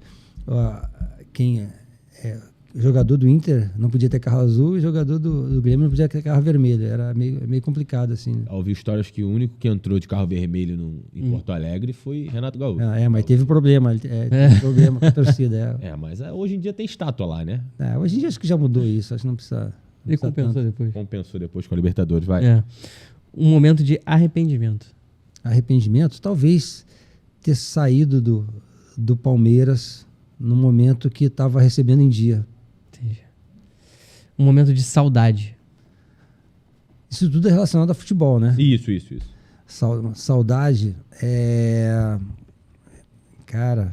jogador do Inter não podia ter carro azul e jogador do Grêmio não podia ter carro vermelho. Era meio complicado, assim.
Eu ouvi histórias que o único que entrou de carro vermelho em Porto Alegre foi Renato Gaúcho.
Mas teve problema. Teve problema com a torcida.
Mas hoje em dia tem estátua lá, né?
Hoje em dia acho que já mudou isso. Acho que não precisa.
Ele compensou depois.
Compensou depois com a Libertadores, vai.
Um momento de arrependimento.
Arrependimento? Talvez ter saído do Palmeiras no momento que estava recebendo em dia.
Entendi. Um momento de saudade.
Isso tudo é relacionado a futebol, né?
Isso.
Saudade Cara...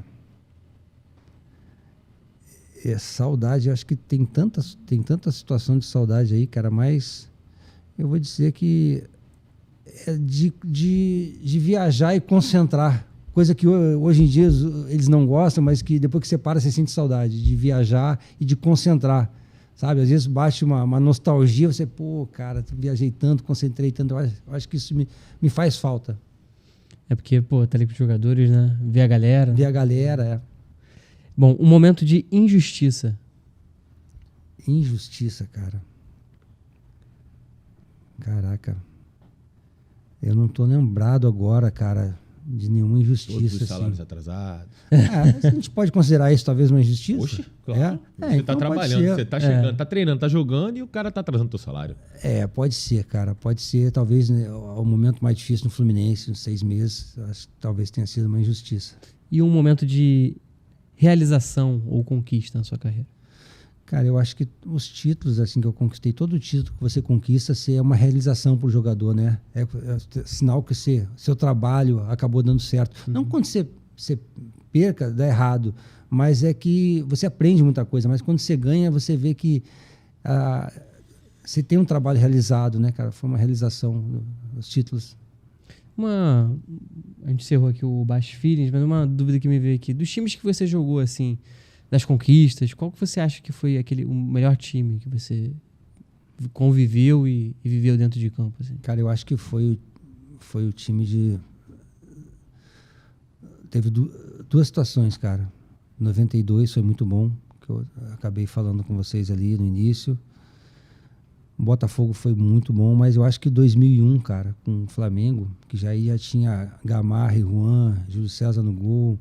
saudade, eu acho que tem tanta situação de saudade aí, cara, mas eu vou dizer que é de viajar e concentrar. Coisa que hoje em dia eles não gostam, mas que depois que você para, você sente saudade de viajar e de concentrar, sabe? Às vezes bate uma nostalgia, você, pô, cara, viajei tanto, concentrei tanto. Eu acho que isso me faz falta.
É porque, pô, tá ali com os jogadores, né? Ver a galera.
Ver a galera,
Bom, um momento de injustiça.
Injustiça, cara. Caraca. Eu não tô lembrado agora, cara, de nenhuma injustiça.
Todos os salários
assim.
atrasados.
A gente pode considerar isso talvez uma injustiça?
Oxe, claro. Você
então
tá trabalhando, você tá chegando, tá treinando, tá jogando e o cara tá atrasando teu salário.
Pode ser, cara. Pode ser, talvez, né, o momento mais difícil no Fluminense, uns 6 meses, acho que talvez tenha sido uma injustiça.
E um momento de realização ou conquista na sua carreira?
Cara, eu acho que os títulos assim que eu conquistei, todo título que você conquista, é uma realização para o jogador, né? É sinal que seu trabalho acabou dando certo. Não quando você perca, dá errado, mas é que você aprende muita coisa. Mas quando você ganha, você vê que você tem um trabalho realizado, né, cara? Foi uma realização os títulos.
A gente encerrou aqui o Baixo Feelings, mas uma dúvida que me veio aqui. Dos times que você jogou, assim, das conquistas, qual que você acha que foi o melhor time que você conviveu e viveu dentro de campo? Assim?
Cara, eu acho que foi o time de... Teve duas situações, cara. 92 foi muito bom, que eu acabei falando com vocês ali no início. O Botafogo foi muito bom, mas eu acho que 2001, cara, com o Flamengo, que já tinha Gamarra e Juan, Júlio César no gol.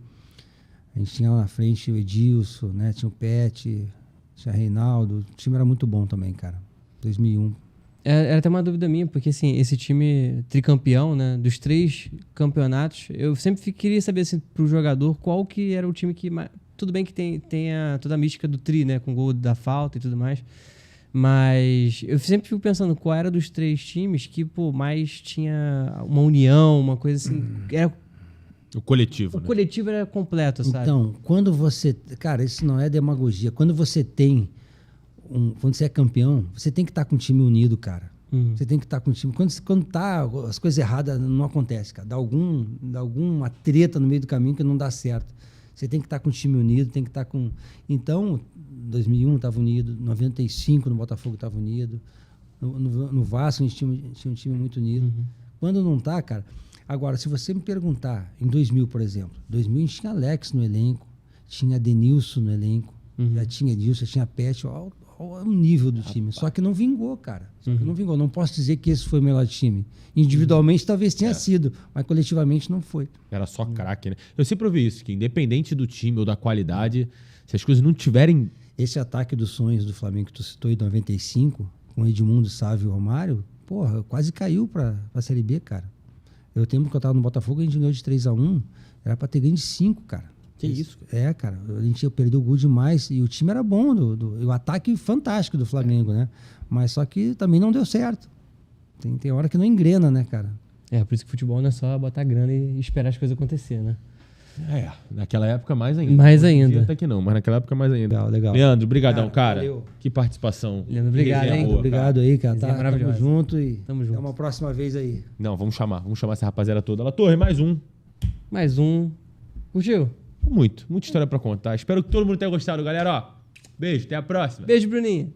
A gente tinha lá na frente o Edilson, né? Tinha o Pet, tinha Reinaldo. O time era muito bom também, cara. 2001.
Era até uma dúvida minha, porque assim, esse time tricampeão, né? Dos 3 campeonatos, eu sempre queria saber assim, pro jogador qual que era o time que... Tudo bem que tenha toda a mística do tri, né? Com gol da falta e tudo mais. Mas eu sempre fico pensando qual era dos 3 times que, pô, mais tinha uma união, uma coisa assim. Era...
O coletivo,
O coletivo era completo, sabe?
Então, quando você... Cara, isso não é demagogia. Quando você tem... Quando você é campeão, você tem que estar com o time unido, cara. Você tem que estar com o time... Quando tá as coisas erradas, não acontece, cara. Dá alguma treta no meio do caminho que não dá certo. Você tem que estar com o time unido, tem que estar com... Então, 2001 estava unido, 95 no Botafogo estava unido, no Vasco a gente tinha um time muito unido. Quando não tá, cara... Agora, se você me perguntar, em 2000, por exemplo, 2000 a gente tinha Alex no elenco, tinha Denilson no elenco, já tinha Edilson, já tinha Pet, olha o nível do time. Só que não vingou, cara. Não vingou. Não posso dizer que esse foi o melhor time. Individualmente talvez tenha sido, mas coletivamente não foi.
Era só craque, né? Eu sempre ouvi isso, que independente do time ou da qualidade, se as coisas não tiverem...
Esse ataque dos sonhos do Flamengo que tu citou em 95, com Edmundo, Sávio e Romário, porra, quase caiu pra Série B, cara. Eu tempo que eu tava no Botafogo, a gente ganhou de 3-1, era pra ter ganho de 5, cara.
Que isso?
É, cara, a gente perdeu o gol demais e o time era bom, o ataque fantástico do Flamengo, né? Mas só que também não deu certo. Tem hora que não engrena, né, cara?
Por isso que futebol não é só botar grana e esperar as coisas acontecer, né?
Naquela época mais ainda.
Mais ainda.
Até que não, mas naquela época mais ainda.
Legal.
Leandro, brigadão, cara.
Valeu.
Que participação.
Leandro, obrigado, hein?
Boa,
Obrigado aí, cara.
Resenha maravilhosa.
Tamo junto e
Tamo junto.
até uma próxima vez aí.
Não, vamos chamar essa rapaziada toda. La Torre, mais um.
Mais um. Curtiu?
Muita história pra contar. Espero que todo mundo tenha gostado, galera. Ó, beijo, até a próxima.
Beijo, Bruninho.